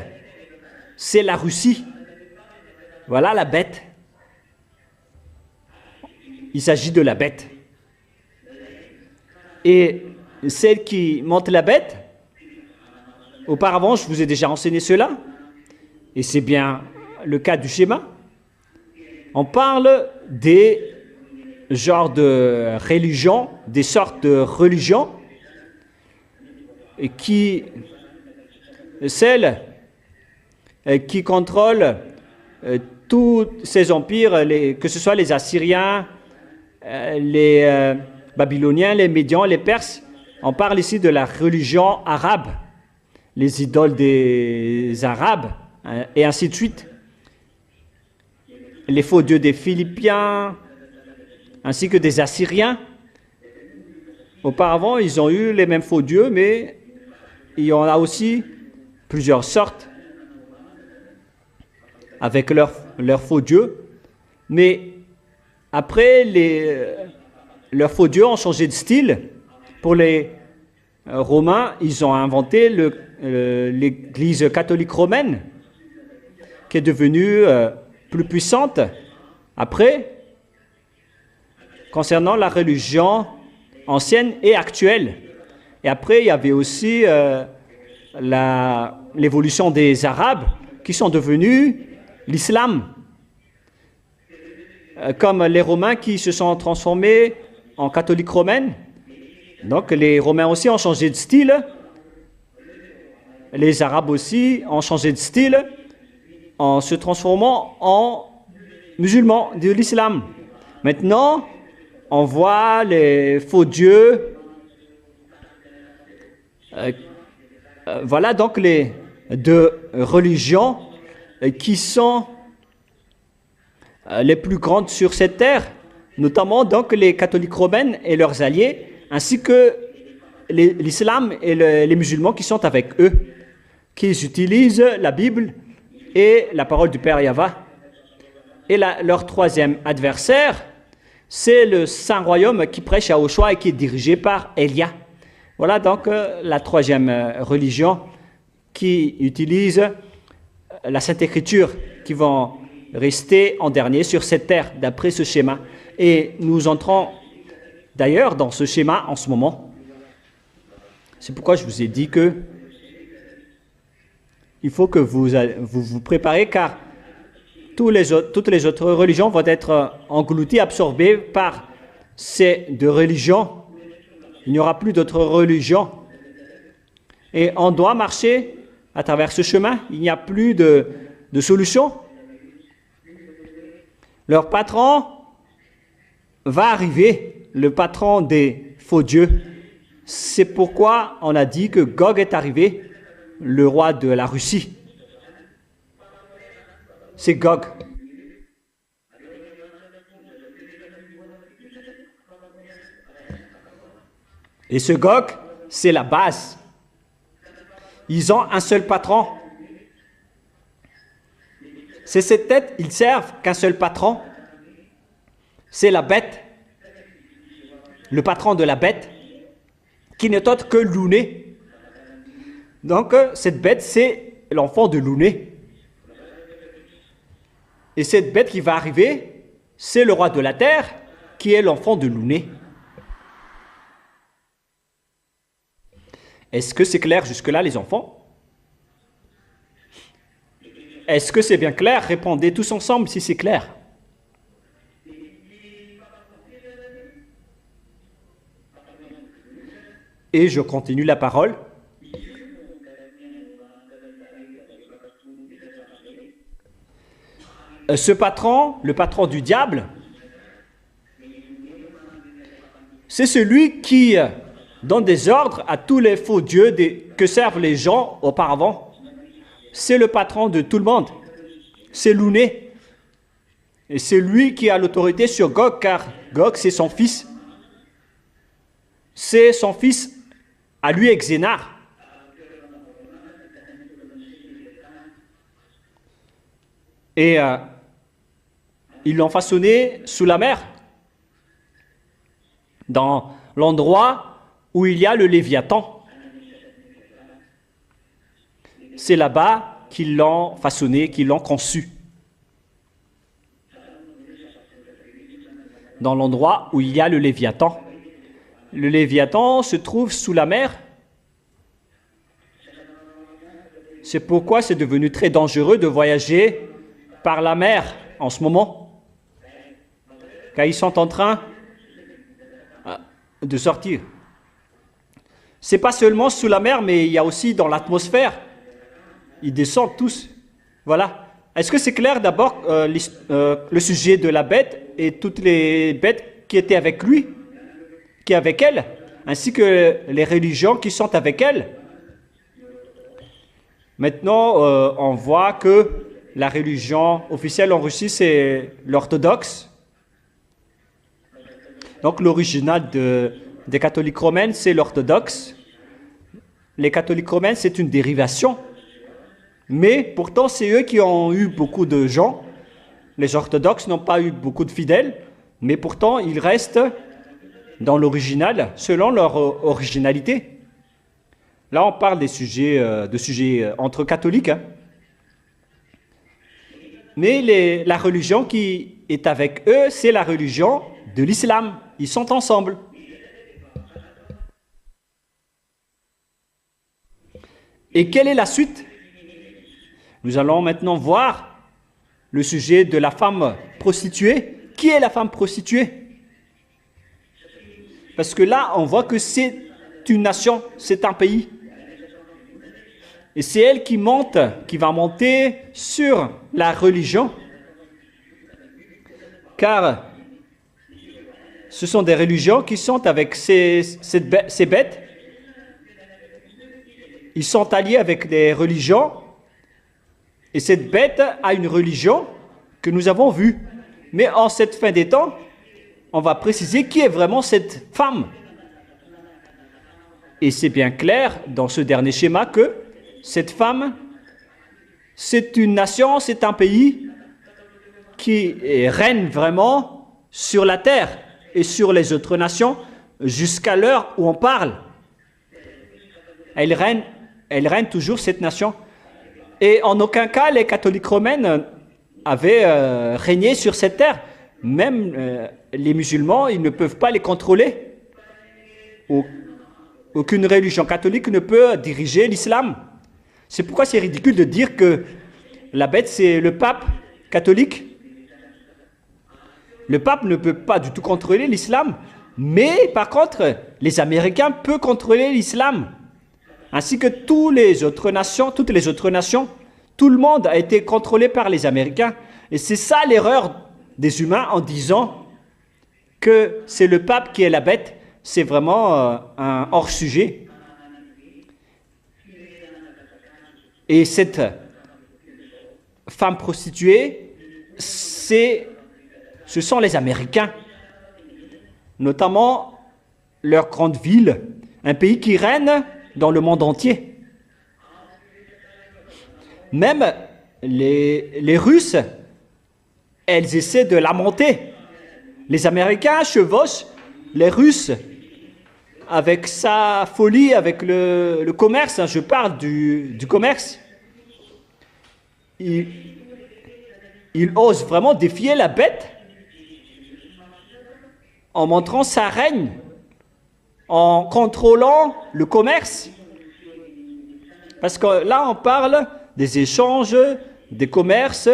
c'est la Russie. Voilà la bête. Il s'agit de la bête. Et celle qui monte la bête, auparavant, je vous ai déjà enseigné cela, et c'est bien le cas du schéma. On parle des genres de religions, des sortes de religions, celles qui contrôlent tous ces empires, que ce soit les Assyriens, les Babyloniens, les Médians, les Perses. On parle ici de la religion arabe, les idoles des Arabes, et ainsi de suite. Les faux dieux des Philippiens, ainsi que des Assyriens. Auparavant, ils ont eu les mêmes faux dieux, mais il y en a aussi plusieurs sortes avec leurs faux dieux. Mais après, leurs faux dieux ont changé de style. Pour les Romains, ils ont inventé l'Église catholique romaine, qui est devenue plus puissante. Après, concernant la religion ancienne et actuelle. Et après, il y avait aussi l'évolution des Arabes qui sont devenus l'islam. Comme les Romains qui se sont transformés en catholiques romaines. Donc les Romains aussi ont changé de style. Les Arabes aussi ont changé de style en se transformant en musulmans de l'islam. Maintenant, on voit les faux dieux. Voilà donc les deux religions qui sont les plus grandes sur cette terre, notamment donc les catholiques romaines et leurs alliés, ainsi que l'islam et les musulmans qui sont avec eux, qui utilisent la Bible et la parole du Père Yahva. Et leur troisième adversaire, c'est le Saint-Royaume qui prêche à Yahushua et qui est dirigé par Élia. Voilà donc la troisième religion qui utilise la Sainte Écriture, qui vont rester en dernier sur cette terre, d'après ce schéma. Et nous entrons d'ailleurs dans ce schéma en ce moment. C'est pourquoi je vous ai dit que il faut que vous vous préparez, car toutes les autres religions vont être englouties, absorbées par ces deux religions. Il n'y aura plus d'autres religions. Et on doit marcher à travers ce chemin. Il n'y a plus de solution. Leur patron va arriver, le patron des faux dieux. C'est pourquoi on a dit que Gog est arrivé, le roi de la Russie. C'est Gog. Et ce Gog, c'est la base. Ils ont un seul patron. C'est cette tête, ils servent qu'un seul patron. C'est la bête. Le patron de la bête, qui n'est autre que Louné. Donc, cette bête, c'est l'enfant de Louné. Et cette bête qui va arriver, c'est le roi de la terre qui est l'enfant de Louné. Est-ce que c'est clair jusque-là, les enfants? Est-ce que c'est bien clair? Répondez tous ensemble si c'est clair. Et je continue la parole. Ce patron, le patron du diable, c'est celui qui donne des ordres à tous les faux dieux que servent les gens auparavant. C'est le patron de tout le monde. C'est Louné. Et c'est lui qui a l'autorité sur Gog, car Gog, c'est son fils. C'est son fils à lui, Exénar. Et ils l'ont façonné sous la mer, dans l'endroit où il y a le Léviathan. C'est là-bas qu'ils l'ont façonné, qu'ils l'ont conçu. Dans l'endroit où il y a le Léviathan. Le Léviathan se trouve sous la mer. C'est pourquoi c'est devenu très dangereux de voyager par la mer en ce moment. Car ils sont en train de sortir. C'est pas seulement sous la mer, mais il y a aussi dans l'atmosphère. Ils descendent tous. Voilà. Est-ce que c'est clair d'abord le sujet de la bête et toutes les bêtes qui étaient avec lui, qui est avec elle, ainsi que les religions qui sont avec elle? Maintenant, on voit que la religion officielle en Russie, c'est l'orthodoxe. Donc l'original des catholiques romaines, c'est l'orthodoxe. Les catholiques romaines, c'est une dérivation. Mais pourtant, c'est eux qui ont eu beaucoup de gens. Les orthodoxes n'ont pas eu beaucoup de fidèles, mais pourtant, ils restent dans l'original, selon leur originalité. Là, on parle de sujets entre catholiques. Hein. Mais la religion qui est avec eux, c'est la religion de l'islam. Ils sont ensemble. Et quelle est la suite? Nous allons maintenant voir le sujet de la femme prostituée. Qui est la femme prostituée? Parce que là, on voit que c'est une nation, c'est un pays. Et c'est elle qui va monter sur la religion. Car ce sont des religions qui sont avec ces bêtes. Ils sont alliés avec des religions. Et cette bête a une religion que nous avons vue. Mais en cette fin des temps, on va préciser qui est vraiment cette femme. Et c'est bien clair dans ce dernier schéma que cette femme, c'est une nation, c'est un pays qui règne vraiment sur la terre et sur les autres nations jusqu'à l'heure où on parle. Elle règne toujours, cette nation. Et en aucun cas, les catholiques romaines avaient régné sur cette terre. Même les musulmans, ils ne peuvent pas les contrôler. Aucune religion catholique ne peut diriger l'islam. C'est pourquoi c'est ridicule de dire que la bête, c'est le pape catholique. Le pape ne peut pas du tout contrôler l'islam. Mais par contre, les Américains peuvent contrôler l'islam. Ainsi que toutes les autres nations, tout le monde a été contrôlé par les Américains. Et c'est ça l'erreur des humains en disant que c'est le pape qui est la bête. C'est vraiment un hors-sujet. Et cette femme prostituée, ce sont les Américains, notamment leur grande ville, un pays qui règne dans le monde entier. Même les Russes, elles essaient de la monter. Les Américains chevauchent les Russes avec sa folie, avec le commerce. Hein, je parle du commerce. Il ose vraiment défier la bête en montrant sa règne, en contrôlant le commerce. Parce que là, on parle des échanges, des commerces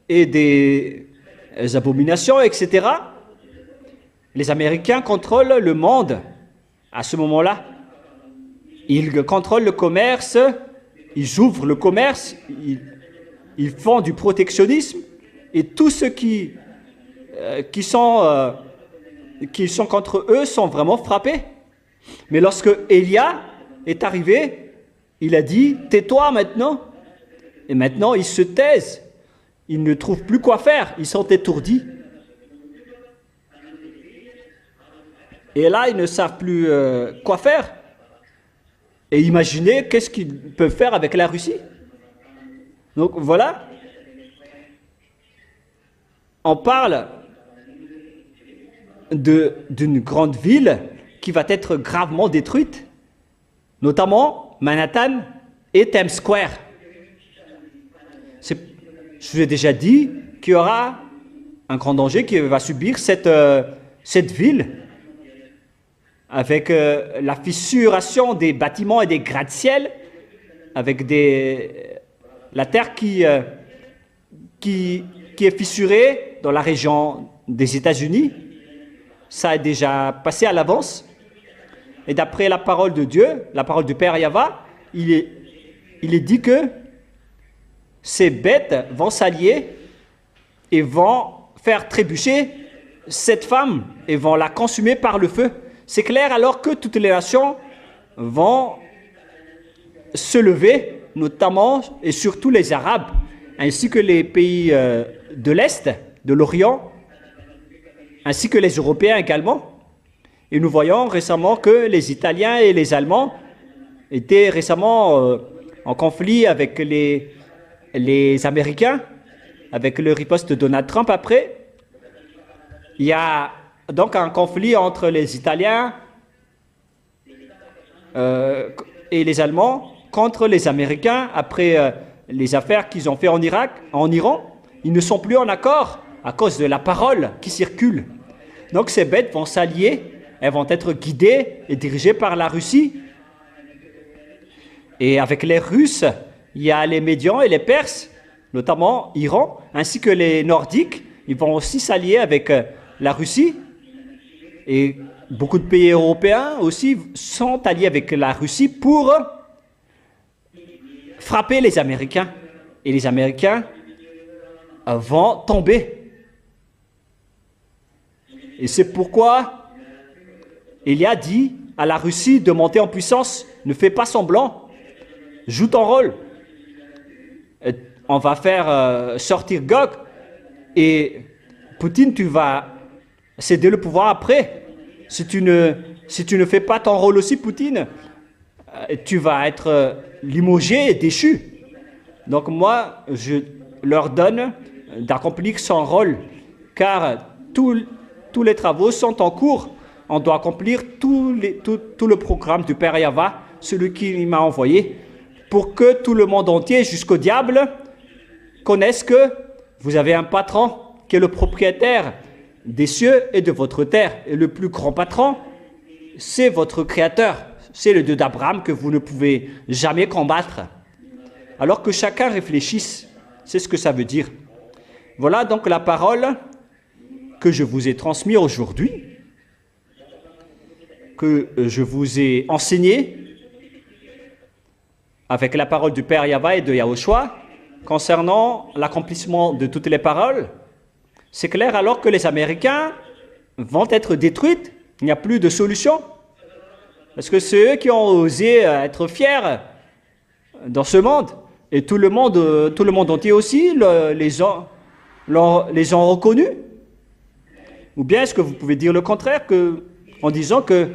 et des abominations, etc. Les Américains contrôlent le monde à ce moment-là. Ils contrôlent le commerce, ils ouvrent le commerce, ils font du protectionnisme et tous ceux qui sont contre eux sont vraiment frappés. Mais lorsque Élia est arrivé, il a dit « Tais-toi maintenant ». Et maintenant, ils se taisent. Ils ne trouvent plus quoi faire. Ils sont étourdis. Et là, ils ne savent plus quoi faire. Et imaginez qu'est-ce qu'ils peuvent faire avec la Russie. Donc voilà. On parle d'une grande ville qui va être gravement détruite, notamment Manhattan et Times Square. Je vous ai déjà dit qu'il y aura un grand danger qui va subir cette ville, avec la fissuration des bâtiments et des gratte-ciel, avec la terre qui est fissurée dans la région des États-Unis. Ça a déjà passé à l'avance. Et d'après la parole de Dieu, la parole du Père Yahva, il est dit que ces bêtes vont s'allier et vont faire trébucher cette femme et vont la consumer par le feu. C'est clair alors que toutes les nations vont se lever, notamment et surtout les Arabes, ainsi que les pays de l'Est, de l'Orient, ainsi que les Européens également. Et nous voyons récemment que les Italiens et les Allemands étaient récemment en conflit avec les Américains, avec le riposte de Donald Trump après. Il y a donc un conflit entre les Italiens et les Allemands contre les Américains après les affaires qu'ils ont fait en Irak, en Iran. Ils ne sont plus en accord à cause de la parole qui circule. Donc ces bêtes vont s'allier, elles vont être guidées et dirigées par la Russie. Et avec les Russes, il y a les Médians et les Perses, notamment Iran, ainsi que les Nordiques. Ils vont aussi s'allier avec la Russie. Et beaucoup de pays européens aussi sont alliés avec la Russie pour frapper les Américains. Et les Américains vont tomber. Et c'est pourquoi il a dit à la Russie de monter en puissance. Ne fais pas semblant. Joue ton rôle. On va faire sortir Gog. Et Poutine, tu vas céder le pouvoir après. Si tu ne fais pas ton rôle aussi, Poutine, tu vas être limogé et déchu. Donc moi, je leur donne d'accomplir son rôle, car tous les travaux sont en cours. On doit accomplir tout le programme du Père Yahva, celui qui m'a envoyé, pour que tout le monde entier, jusqu'au diable, connaisse que vous avez un patron qui est le propriétaire des cieux et de votre terre. Et le plus grand patron, c'est votre Créateur. C'est le Dieu d'Abraham que vous ne pouvez jamais combattre. Alors que chacun réfléchisse, c'est ce que ça veut dire. Voilà donc la parole que je vous ai transmise aujourd'hui, que je vous ai enseignée avec la parole du Père Yahva et de Yahushua concernant l'accomplissement de toutes les paroles. C'est clair alors que les Américains vont être détruits, il n'y a plus de solution. Parce que c'est eux qui ont osé être fiers dans ce monde. Et tout le monde entier aussi les ont reconnus. Ou bien est-ce que vous pouvez dire le contraire en disant que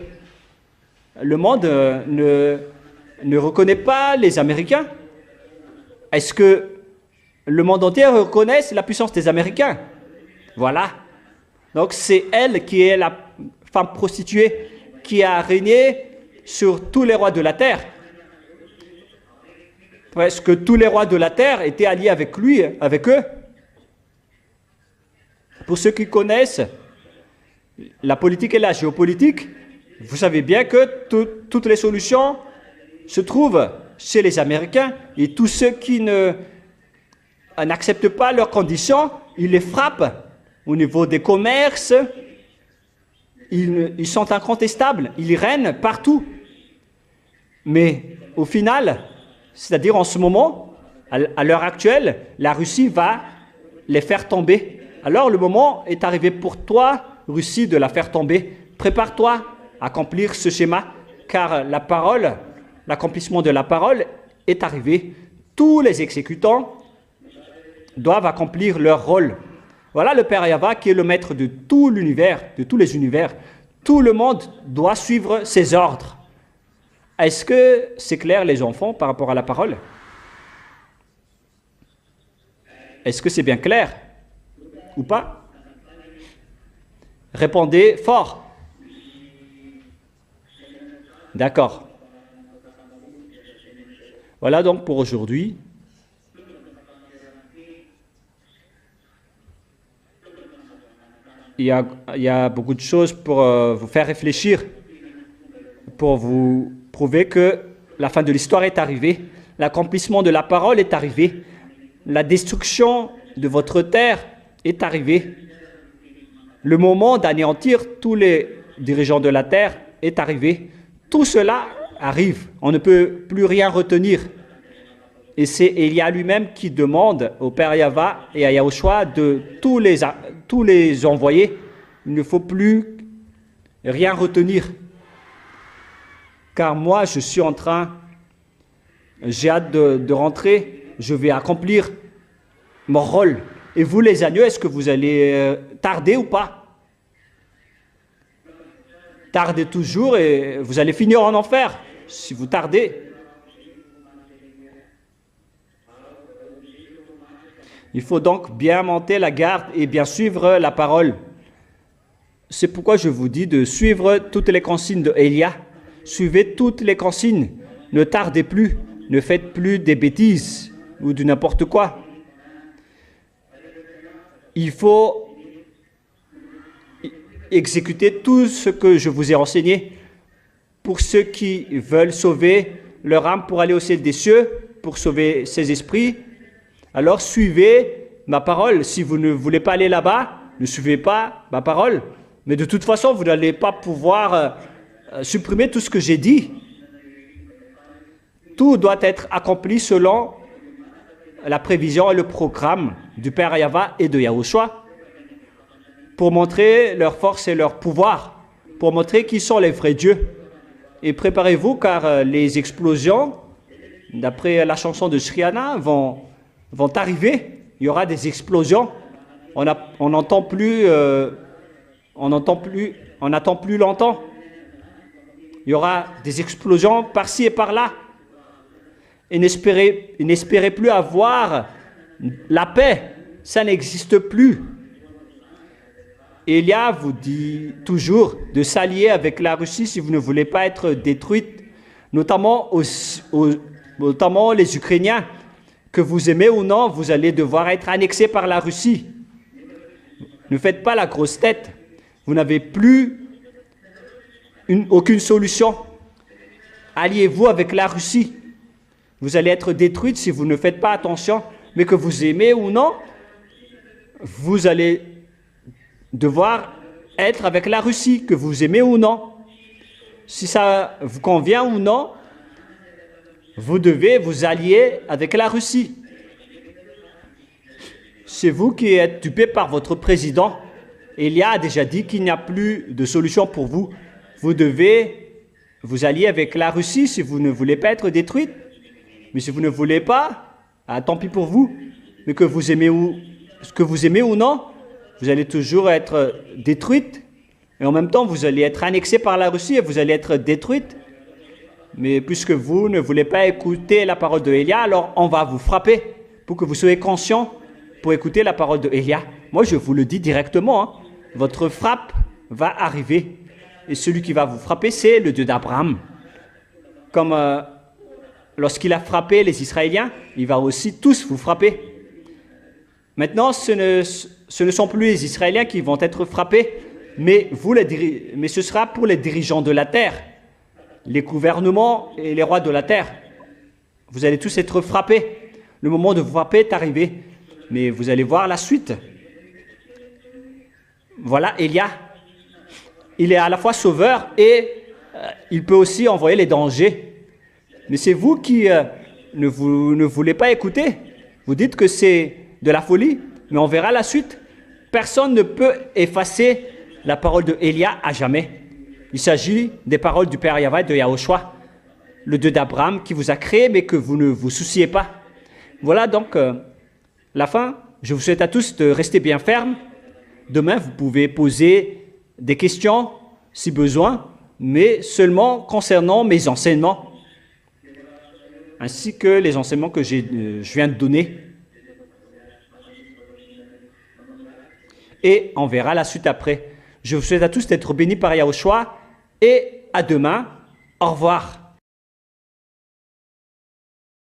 le monde ne reconnaît pas les Américains? Est-ce que le monde entier reconnaît la puissance des Américains? Voilà. Donc c'est elle qui est la femme prostituée qui a régné sur tous les rois de la terre. Est-ce que tous les rois de la terre étaient alliés avec eux? Pour ceux qui connaissent la politique et la géopolitique, vous savez bien que toutes les solutions se trouvent chez les Américains et tous ceux qui n'acceptent pas leurs conditions, ils les frappent au niveau des commerces, ils sont incontestables, ils règnent partout. Mais au final, c'est-à-dire en ce moment, à l'heure actuelle, la Russie va les faire tomber. Alors le moment est arrivé pour toi, Russie, de la faire tomber. Prépare-toi à accomplir ce schéma, car la parole, l'accomplissement de la parole est arrivé. Tous les exécutants doivent accomplir leur rôle. Voilà le Père Yahva qui est le maître de tout l'univers, de tous les univers. Tout le monde doit suivre ses ordres. Est-ce que c'est clair, les enfants, par rapport à la parole? Est-ce que c'est bien clair ou pas? Répondez fort. D'accord. Voilà donc pour aujourd'hui. Il y a beaucoup de choses pour vous faire réfléchir, pour vous prouver que la fin de l'histoire est arrivée, l'accomplissement de la parole est arrivé, la destruction de votre terre est arrivée, le moment d'anéantir tous les dirigeants de la terre est arrivé. Tout cela arrive, on ne peut plus rien retenir. Et c'est Élia lui-même qui demande au Père Yahva et à Yahushua de tous les envoyer. Il ne faut plus rien retenir. Car moi, je suis en train, j'ai hâte de rentrer, je vais accomplir mon rôle. Et vous, les agneaux, est-ce que vous allez tarder ou pas? Tardez toujours et vous allez finir en enfer si vous tardez. Il faut donc bien monter la garde et bien suivre la parole. C'est pourquoi je vous dis de suivre toutes les consignes de Élia. Suivez toutes les consignes. Ne tardez plus. Ne faites plus des bêtises ou de n'importe quoi. Il faut exécuter tout ce que je vous ai enseigné. Pour ceux qui veulent sauver leur âme pour aller au ciel des cieux, pour sauver ses esprits, alors suivez ma parole. Si vous ne voulez pas aller là-bas, ne suivez pas ma parole. Mais de toute façon, vous n'allez pas pouvoir supprimer tout ce que j'ai dit. Tout doit être accompli selon la prévision et le programme du Père Yahva et de Yahushua pour montrer leur force et leur pouvoir, pour montrer qui sont les vrais dieux. Et préparez-vous car les explosions, d'après la chanson de Shriana, vont arriver. Il y aura des explosions. On n'attend plus longtemps. Il y aura des explosions par-ci et par-là. Et n'espérez plus avoir la paix. Ça n'existe plus. Élia vous dit toujours de s'allier avec la Russie si vous ne voulez pas être détruite, notamment les Ukrainiens. Que vous aimez ou non, vous allez devoir être annexé par la Russie. Ne faites pas la grosse tête. Vous n'avez plus aucune solution. Alliez-vous avec la Russie. Vous allez être détruite si vous ne faites pas attention. Mais que vous aimez ou non, vous allez devoir être avec la Russie, que vous aimez ou non. Si ça vous convient ou non, vous devez vous allier avec la Russie. C'est vous qui êtes dupé par votre président. Élia a déjà dit qu'il n'y a plus de solution pour vous. Vous devez vous allier avec la Russie si vous ne voulez pas être détruite. Mais si vous ne voulez pas, tant pis pour vous. Mais que vous aimez ou non, vous allez toujours être détruite. Et en même temps, vous allez être annexé par la Russie et vous allez être détruite. Mais puisque vous ne voulez pas écouter la parole de Élia, alors on va vous frapper pour que vous soyez conscient pour écouter la parole de Élia. Moi, je vous le dis directement, hein, votre frappe va arriver. Et celui qui va vous frapper, c'est le Dieu d'Abraham. Comme lorsqu'il a frappé les Israéliens, il va aussi tous vous frapper. Maintenant, ce ne sont plus les Israéliens qui vont être frappés, mais ce sera pour les dirigeants de la terre, les gouvernements et les rois de la terre. Vous allez tous être frappés. Le moment de vous frapper est arrivé, mais vous allez voir la suite. Voilà, Élia. Il est à la fois sauveur et il peut aussi envoyer les dangers. Mais c'est vous qui ne voulez pas écouter. Vous dites que c'est de la folie, mais on verra la suite. Personne ne peut effacer la parole de Élia à jamais. Il s'agit des paroles du Père Yahweh de Yahushua, le Dieu d'Abraham qui vous a créé, mais que vous ne vous souciez pas. Voilà donc la fin. Je vous souhaite à tous de rester bien fermes. Demain, vous pouvez poser des questions si besoin, mais seulement concernant mes enseignements, ainsi que les enseignements que je viens de donner. Et on verra la suite après. Je vous souhaite à tous d'être bénis par Yahushua et à demain. Au revoir.